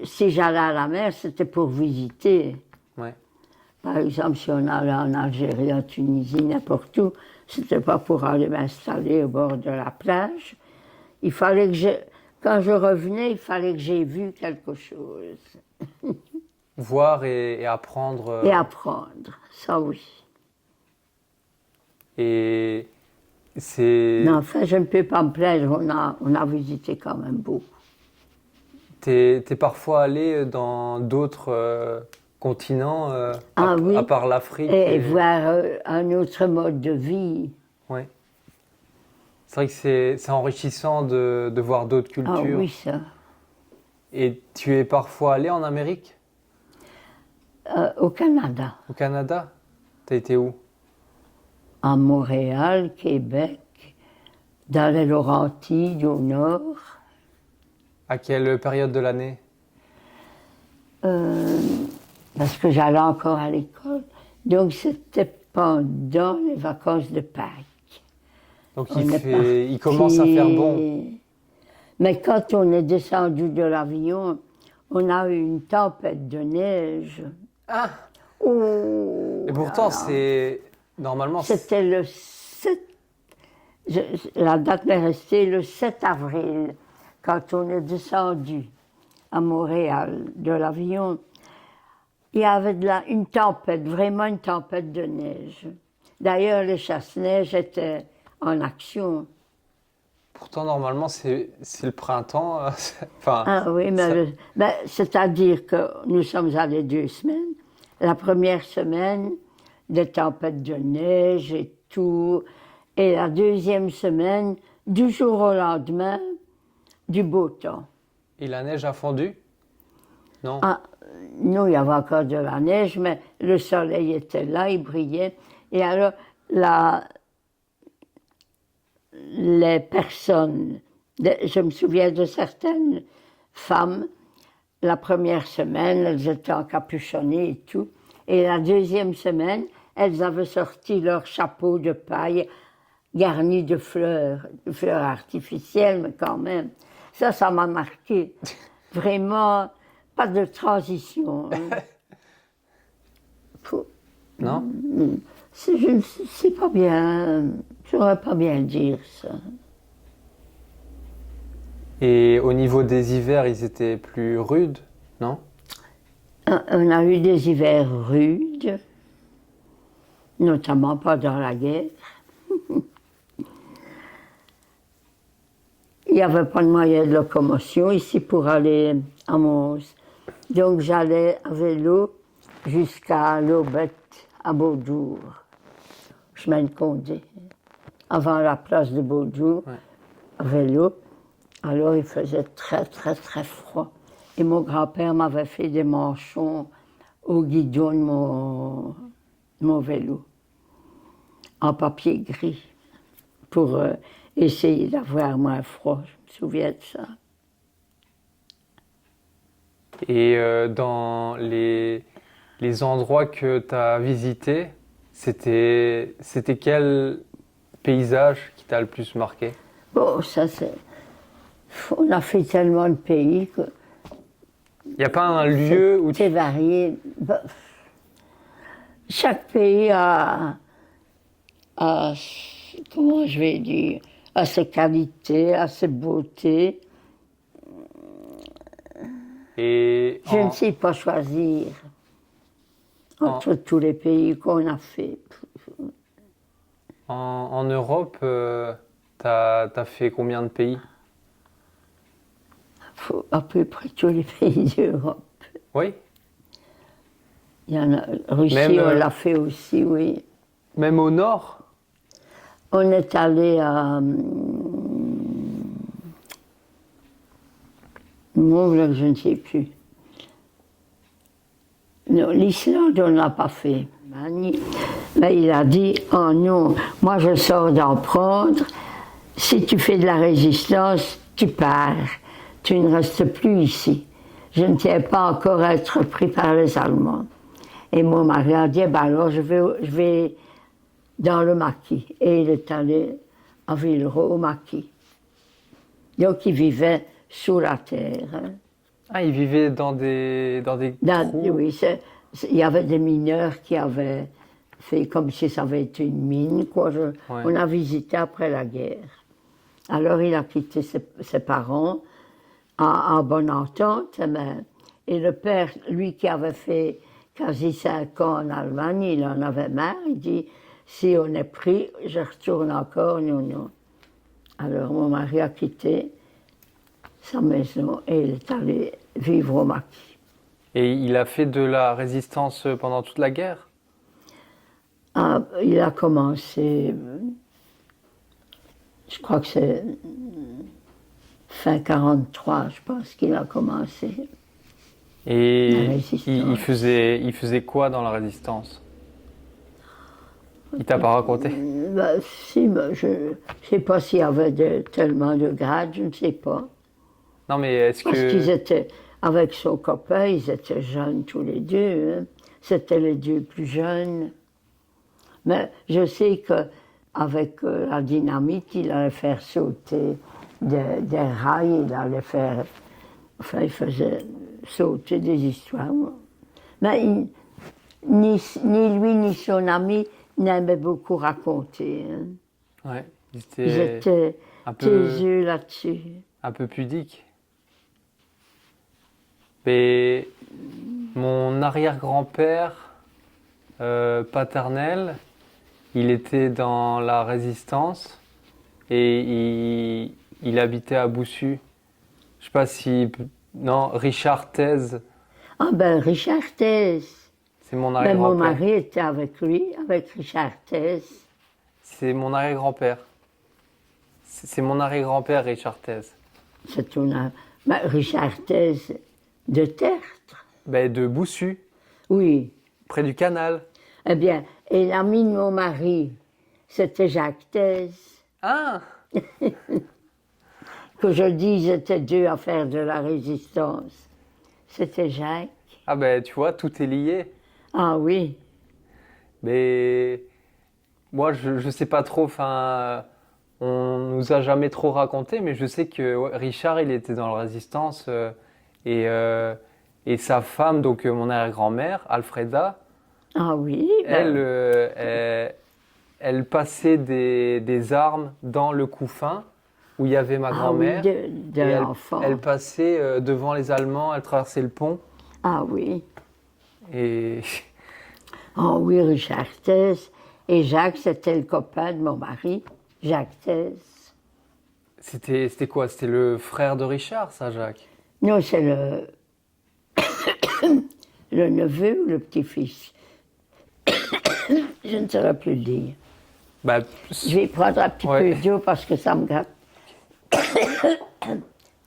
Si j'allais à la mer, c'était pour visiter. Ouais. Par exemple, si on allait en Algérie, en Tunisie, n'importe où, c'était pas pour aller m'installer au bord de la plage. Il fallait que quand je revenais, il fallait que j'aie vu quelque chose. Voir et apprendre. Et apprendre, ça oui. Et c'est... Mais enfin, je ne peux pas me plaindre, on a visité quand même beaucoup. T'es parfois allé dans d'autres continents, Ah oui, à part l'Afrique et voir un autre mode de vie. Ouais. C'est vrai que c'est enrichissant de voir d'autres Ah cultures. oui, ça. Et tu es parfois allé en Amérique? Au Canada, Au Canada? T'as été où? à Montréal, Québec, dans les Laurentides au nord. À quelle période de l'année? Parce que j'allais encore à l'école. Donc c'était pendant les vacances de Pâques. Donc On est il commence à faire bon. Mais quand on est descendu de l'avion, on a eu une tempête de neige. Ah! Oh Et là pourtant, là. normalement, C'était le 7... la date m'est restée le 7 avril, quand on est descendu à Montréal de l'avion. Il y avait une tempête, vraiment une tempête de neige. D'ailleurs, les chasse-neige étaient en action. pourtant, normalement, c'est le printemps. Enfin, Ah oui, mais, ça- c'est-à-dire que nous sommes allés 2 semaines. La première semaine, des tempêtes de neige et tout. Et la deuxième semaine, du jour au lendemain, du beau temps. et la neige a fondu? Non? Ah, nous, il y avait encore de la neige, mais le soleil était là, il brillait. Et alors, les personnes, je me souviens de certaines femmes, la première semaine, elles étaient encapuchonnées et tout. Et la deuxième semaine, elles avaient sorti leur chapeau de paille garni de fleurs artificielles, mais quand même. Ça m'a marqué. Vraiment, pas de transition. Hein. Non? Je ne sais pas bien, je ne saurais pas bien dire ça. Et au niveau des hivers, ils étaient plus rudes? Non? On a eu des hivers rudes, notamment pendant la guerre. Il n'y avait pas de moyen de locomotion ici pour aller à Mons. Donc j'allais à vélo jusqu'à l'Aubette, à Beaujour, chemin de Condé, avant la place de Beaujour, Ouais. à vélo. Alors il faisait très très très froid. Et mon grand-père m'avait fait des manchons au guidon de mon vélo, en papier gris, pour essayer d'avoir moins froid. Je me souviens de ça. Et dans les endroits que tu as visités, c'était quel paysage qui t'a le plus marqué? Bon, ça c'est... On a fait tellement de pays que... Il n'y a pas un lieu où C'est varié. Bah, chaque pays a, comment je vais dire, a ses qualités, a ses beautés. Et Je ne sais pas choisir entre tous les pays qu'on a fait. en Europe, t'as fait combien de pays? À peu près tous les pays d'Europe. Oui. Il y en a, Russie, Même, on l'a fait aussi, oui. Même au nord? On est allé à... non, là, je ne sais plus. Non, l'Islande, on ne l'a pas fait. Mais il a dit, oh non, moi je sors d'en prendre. Si tu fais de la résistance, tu pars. Tu ne restes plus ici. Je ne tiens pas encore à être pris par les Allemands. Et mon mari a dit, ben alors je vais dans le maquis. Et il est allé à Villeroy au maquis. Donc il vivait sous la terre. Hein. Ah, il vivait dans des trous. Oui, il y avait des mineurs qui avaient fait comme si ça avait été une mine. Quoi. Ouais. On a visité après la guerre. Alors il a quitté ses parents en bonne entente. Et le père, lui qui avait fait quasi 5 ans en Allemagne, il en avait marre. Il dit, si on est pris, je retourne encore, non. Alors mon mari a quitté sa maison et il est allé vivre au maquis. Et il a fait de la résistance pendant toute la guerre? Ah, il a commencé, je crois que c'est fin 43, je pense qu'il a commencé. Et La résistance. il faisait quoi dans la résistance? Il t'a pas raconté? Ben, si, ben, je ne sais pas s'il y avait tellement de grades, je ne sais pas. Non, mais est-ce Parce que... qu'ils étaient, avec son copain, ils étaient jeunes tous les deux. Hein. C'était les deux plus jeunes. Mais je sais qu'avec la dynamite, il allait faire sauter des rails, il allait faire... Enfin, il faisait sauter des histoires. Mais ni lui ni son ami n'aimaient beaucoup raconter. Hein. Ouais, Ils étaient un peu, taiseux là-dessus. un peu pudiques. Mais mon arrière-grand-père paternel, il était dans la résistance et il habitait à Boussu. Je sais pas si... Non, Richard Thèse, Ah ben, Richard Thèse. c'est mon Ben, mon arrière-grand-père. mari était avec lui, avec Richard Thèse. C'est mon arrière-grand-père. C'est mon arrière-grand-père, Richard Thèse. C'est ben, Richard Thèse de Tertre. Ben, de Boussu, Oui. près du canal. Eh bien, et l'ami de mon mari, c'était Jacques Thèse. Ah! Que je dis, ils étaient deux à faire de la résistance. C'était Jacques. Ah ben, tu vois, tout est lié. Ah oui. Mais moi, je sais pas trop, enfin, on nous a jamais trop raconté, mais je sais que ouais, Richard, il était dans la résistance et sa femme, donc mon arrière-grand-mère, Alfreda, Ah oui. elle passait des armes dans le couffin où il y avait ma Ah oui, grand-mère. de Et l'enfant. elle passait devant les Allemands, elle traversait le pont. Ah oui. Et Ah oui, Richard Thèse. Et Jacques, c'était le copain de mon mari, Jacques Thèse. c'était quoi? C'était le frère de Richard, ça, Jacques? Non, c'est le neveu ou le petit-fils. Je ne saurais plus le dire. Bah, Je vais prendre un petit ouais. peu d'eau parce que ça me gratte.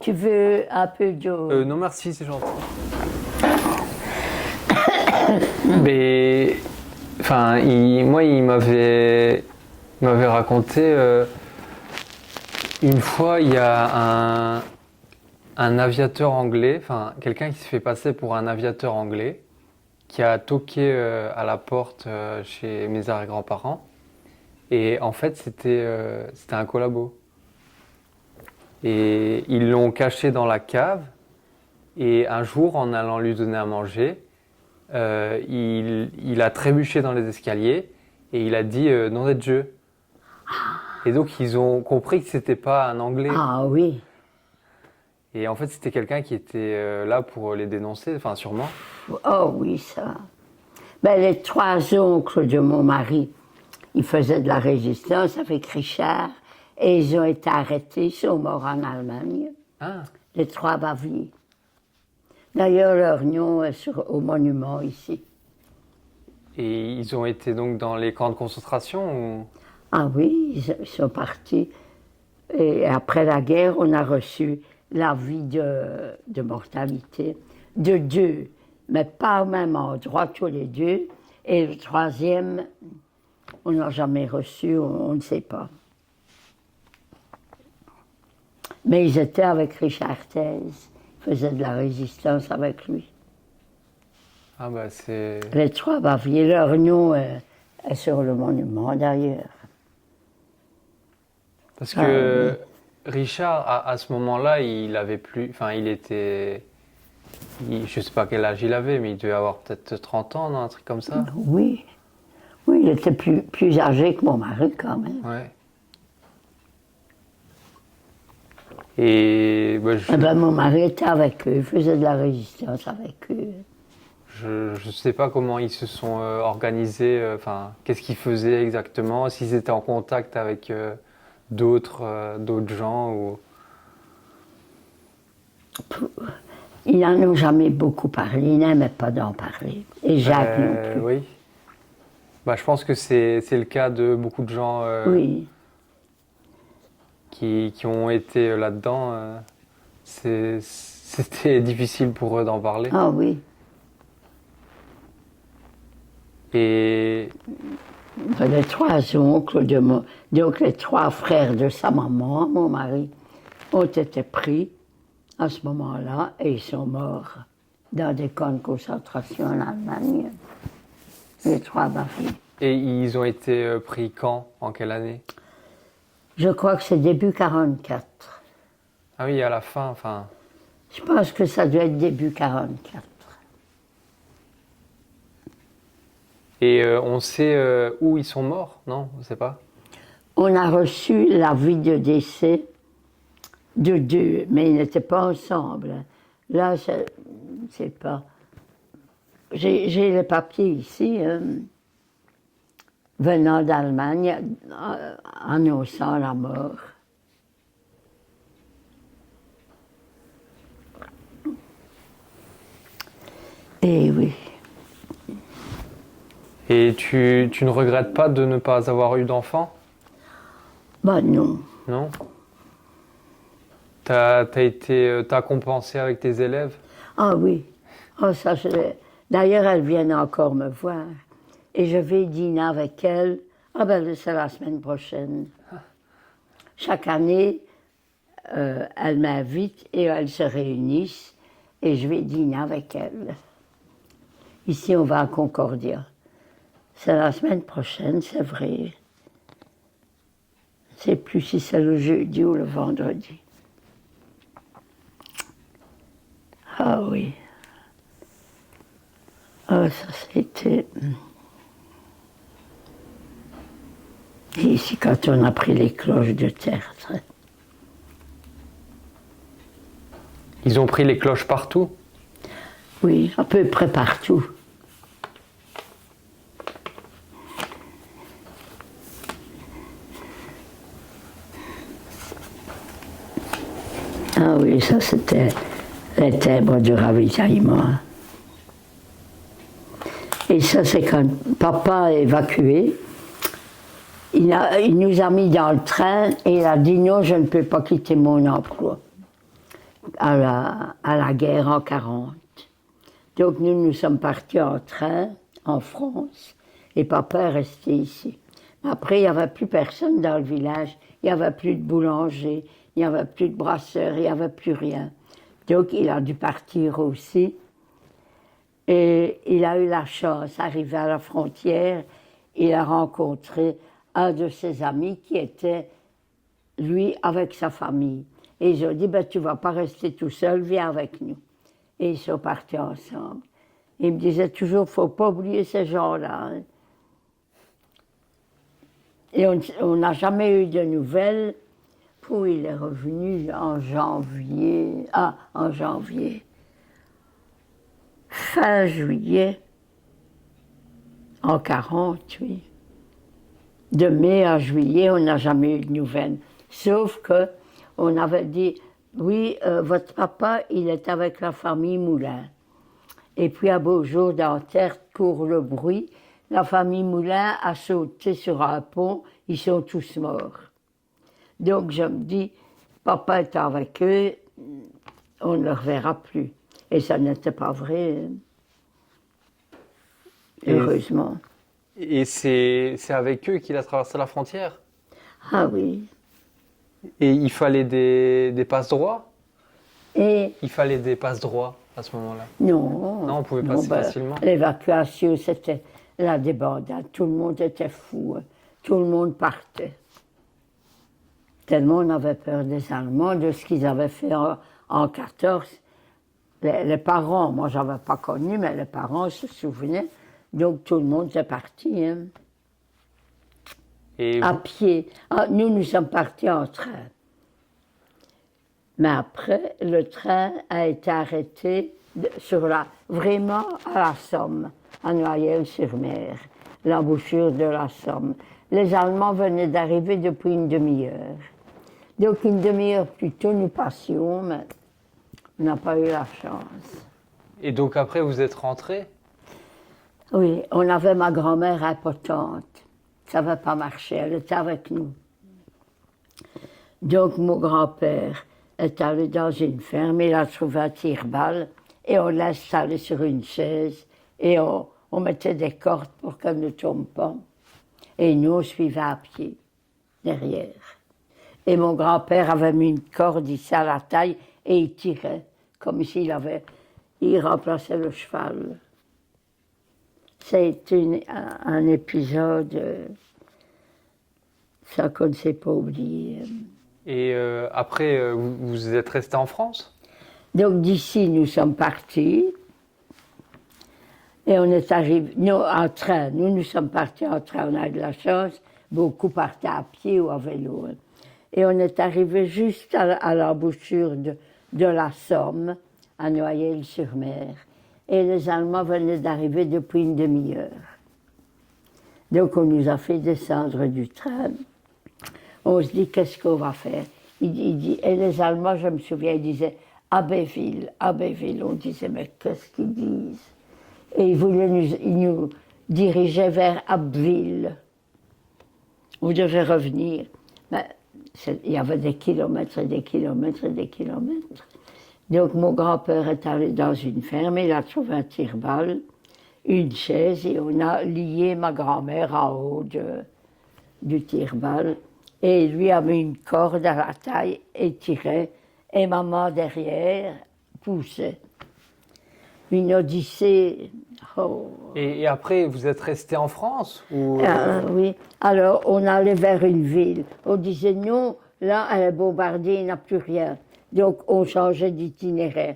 Tu veux un peu d'eau? Non merci, c'est gentil. Mais, enfin, moi, il m'avait raconté une fois, il y a un aviateur anglais, enfin, quelqu'un qui se fait passer pour un aviateur anglais, qui a toqué à la porte chez mes arrière-grands-parents. Et en fait, c'était un collabo. Et ils l'ont caché dans la cave. Et un jour, en allant lui donner à manger, il a trébuché dans les escaliers et il a dit nom de Dieu. Et donc, ils ont compris que c'était pas un Anglais. Ah oui. Et en fait, c'était quelqu'un qui était là pour les dénoncer, enfin, sûrement. Oh oui, ça. Ben, les 3 oncles de mon mari, ils faisaient de la résistance avec Richard et ils ont été arrêtés, ils sont morts en Allemagne. Ah, les trois Baviers. D'ailleurs, leur nom est au monument ici. et ils ont été donc dans les camps de concentration ou... Ah oui, ils sont partis. Et après la guerre, on a reçu l'avis de mortalité de deux, mais pas au même endroit tous les deux. Et le troisième, on n'a jamais reçu, on ne sait pas. Mais ils étaient avec Richard Thèse, ils faisaient de la résistance avec lui. Ah bah c'est... Les trois Baviers, leur nom est sur le monument d'ailleurs. Parce Ah, que Richard, à ce moment-là, il avait plus... Enfin, il était... je sais pas quel âge il avait, mais il devait avoir peut-être 30 ans, non, un truc comme ça. oui, oui, il était plus âgé que mon mari quand même. Ouais. Et bah, Eh ben, mon mari était avec eux, il faisait de la résistance avec eux. je sais pas comment ils se sont organisés, enfin, qu'est-ce qu'ils faisaient exactement, s'ils étaient en contact avec d'autres gens ou... Ils n'en ont jamais beaucoup parlé, ils n'aimaient pas d'en parler. Et Jacques non plus. Oui. Bah, je pense que c'est le cas de beaucoup de gens Oui, qui ont été là-dedans. C'était difficile pour eux d'en parler. ah oui. Et Les trois oncles donc les trois frères de sa maman, mon mari, ont été pris à ce moment-là et ils sont morts dans des camps de concentration en Allemagne. Les trois Baviers. et ils ont été pris quand? En quelle année? Je crois que c'est début 44. Ah oui, à la fin, enfin. Je pense que ça doit être début 44. Et on sait où ils sont morts? Non, on ne sait pas. On a reçu l'avis de décès de deux, mais ils n'étaient pas ensemble. Là, je ne sais pas. J'ai les papiers ici, venant d'Allemagne, annonçant la mort. Eh oui. Et tu ne regrettes pas de ne pas avoir eu d'enfant? Ben non. Non? T'as compensé avec tes élèves? Ah oui. Ah, ça, d'ailleurs, elles viennent encore me voir. Et je vais dîner avec elles. Ah ben, c'est la semaine prochaine. Chaque année, elles m'invitent et elles se réunissent. Et je vais dîner avec elles. Ici, on va à Concordia. C'est la semaine prochaine, c'est vrai. Je ne sais plus si c'est le jeudi ou le vendredi. Ah oui. Ah, ça c'était... Et ici, quand on a pris les cloches de Tertre. Ils ont pris les cloches partout? Oui, à peu près partout. Ah oui, ça c'était les timbres du ravitaillement. Et ça c'est quand papa a évacué, il nous a mis dans le train et il a dit non, je ne peux pas quitter mon emploi à la guerre en 40. Donc nous sommes partis en train en France et papa est resté ici. Après, il n'y avait plus personne dans le village, il n'y avait plus de boulanger, il n'y avait plus de brasseur, il n'y avait plus rien. Donc il a dû partir aussi. Et il a eu la chance, arrivé à la frontière, il a rencontré un de ses amis qui était, lui, avec sa famille. Et ils ont dit, ben, tu ne vas pas rester tout seul, viens avec nous. Et ils sont partis ensemble. Il me disait toujours, il ne faut pas oublier ces gens-là. Hein. Et on n'a jamais eu de nouvelles. Puis il est revenu en janvier. Ah, en janvier. Fin juillet, en 48. De mai à juillet, on n'a jamais eu de nouvelles. Sauf que on avait dit, oui, votre papa, il est avec la famille Moulin. Et puis, à Beaujour, dans Terre, court le bruit. La famille Moulin a sauté sur un pont. Ils sont tous morts. Donc, je me dis, papa est avec eux, on ne le reverra plus. Et ça n'était pas vrai, heureusement. Et c'est avec eux qu'il a traversé la frontière? Ah oui. Et il fallait des passe-droits? Et Il fallait des passe-droits à ce moment-là? non, Non, on pouvait passer facilement. l'évacuation, c'était la débandade. Tout le monde était fou. Tout le monde partait. Tellement on avait peur des Allemands, de ce qu'ils avaient fait en 14. Les parents, moi, je n'avais pas connu, mais les parents se souvenaient. Donc, tout le monde est parti, hein, Et à pied. Ah, nous sommes partis en train. Mais après, le train a été arrêté vraiment à la Somme, à Noyelles-sur-Mer, l'embouchure de la Somme. Les Allemands venaient d'arriver depuis une demi-heure. Donc, une demi-heure plus tôt, nous passions, mais on n'a pas eu la chance. Et donc après, vous êtes rentré? Oui, on avait ma grand-mère impotente. Ça n'avait pas marché, elle était avec nous. Donc, mon grand-père est allé dans une ferme, il a trouvé un tire-balle et on l'a installé sur une chaise et on mettait des cordes pour qu'elle ne tombe pas. Et nous, on suivait à pied, derrière. Et mon grand-père avait mis une corde ici à la taille et il tirait, comme s'il il remplaçait le cheval. C'est un épisode, ça qu'on ne s'est pas oublié. Et après, vous êtes resté en France? Donc d'ici, nous sommes partis. Et on est arrivé, nous, en train, nous sommes partis en train, on a eu de la chance, beaucoup partaient à pied ou à vélo. Hein. Et on est arrivé juste à l'embouchure de la Somme, à Noyelles-sur-Mer. Et les Allemands venaient d'arriver depuis une demi-heure. Donc on nous a fait descendre du train. On se dit, qu'est-ce qu'on va faire? Il dit, et les Allemands, je me souviens, ils disaient, Abbeville, Abbeville. On disait, mais qu'est-ce qu'ils disent? Et ils nous dirigeaient vers Abbeville. On devait revenir. Mais il y avait des kilomètres et des kilomètres et des kilomètres. Donc mon grand-père est allé dans une ferme, il a trouvé un tire-balle, une chaise, et on a lié ma grand-mère en haut du tire-balle. Et il lui a mis une corde à la taille et tirait, et maman derrière poussait. Une odyssée. Oh. Et après, vous êtes resté en France ou... Oui, alors on allait vers une ville. On disait non, là elle est bombardée, il n'y a plus rien. Donc on changeait d'itinéraire.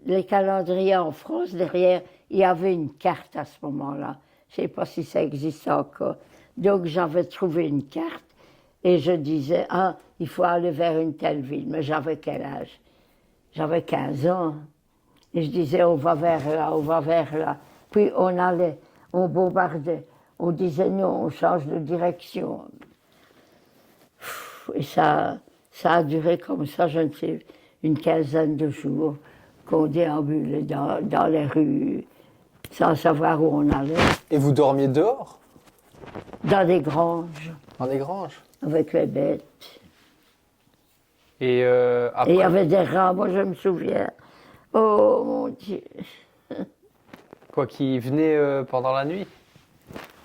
Les calendriers en France, derrière, il y avait une carte à ce moment-là. Je ne sais pas si ça existe encore. Donc j'avais trouvé une carte et je disais, ah, il faut aller vers une telle ville. Mais j'avais quel âge? J'avais 15 ans. Et je disais, on va vers là, on va vers là. Puis on allait, on bombardait. On disait non, on change de direction. Et ça a duré comme ça, je ne sais, une quinzaine de jours, qu'on déambulait dans les rues, sans savoir où on allait. Et vous dormiez dehors? Dans des granges. Dans des granges? Avec les bêtes. Et après... Et il y avait des rats, moi je me souviens. Oh mon Dieu. Quoi, qui venaient pendant la nuit?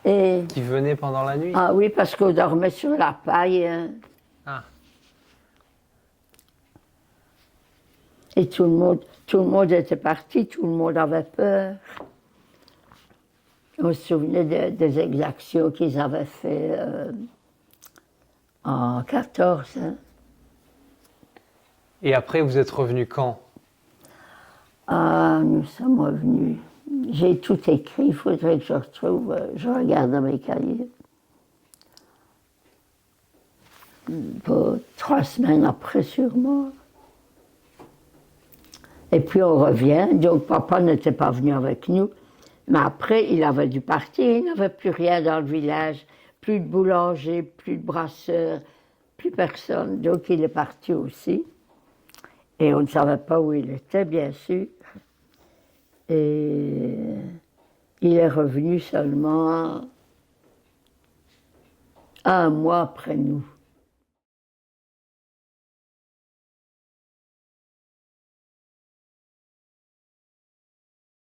Et, Qui venaient pendant la nuit? ah oui, parce qu'on dormait sur la paille. Hein. Ah. Et tout le monde était parti, tout le monde avait peur. On se souvenait des exactions qu'ils avaient fait en 14. Hein. Et après, vous êtes revenu quand? Ah, nous sommes revenus. J'ai tout écrit, il faudrait que je retrouve, je regarde dans mes cahiers. 3 semaines après, sûrement. Et puis on revient, donc papa n'était pas venu avec nous, mais après il avait dû partir, il n'avait plus rien dans le village, plus de boulanger, plus de brasseur, plus personne, donc il est parti aussi. Et on ne savait pas où il était, bien sûr. Et il est revenu seulement un mois après nous.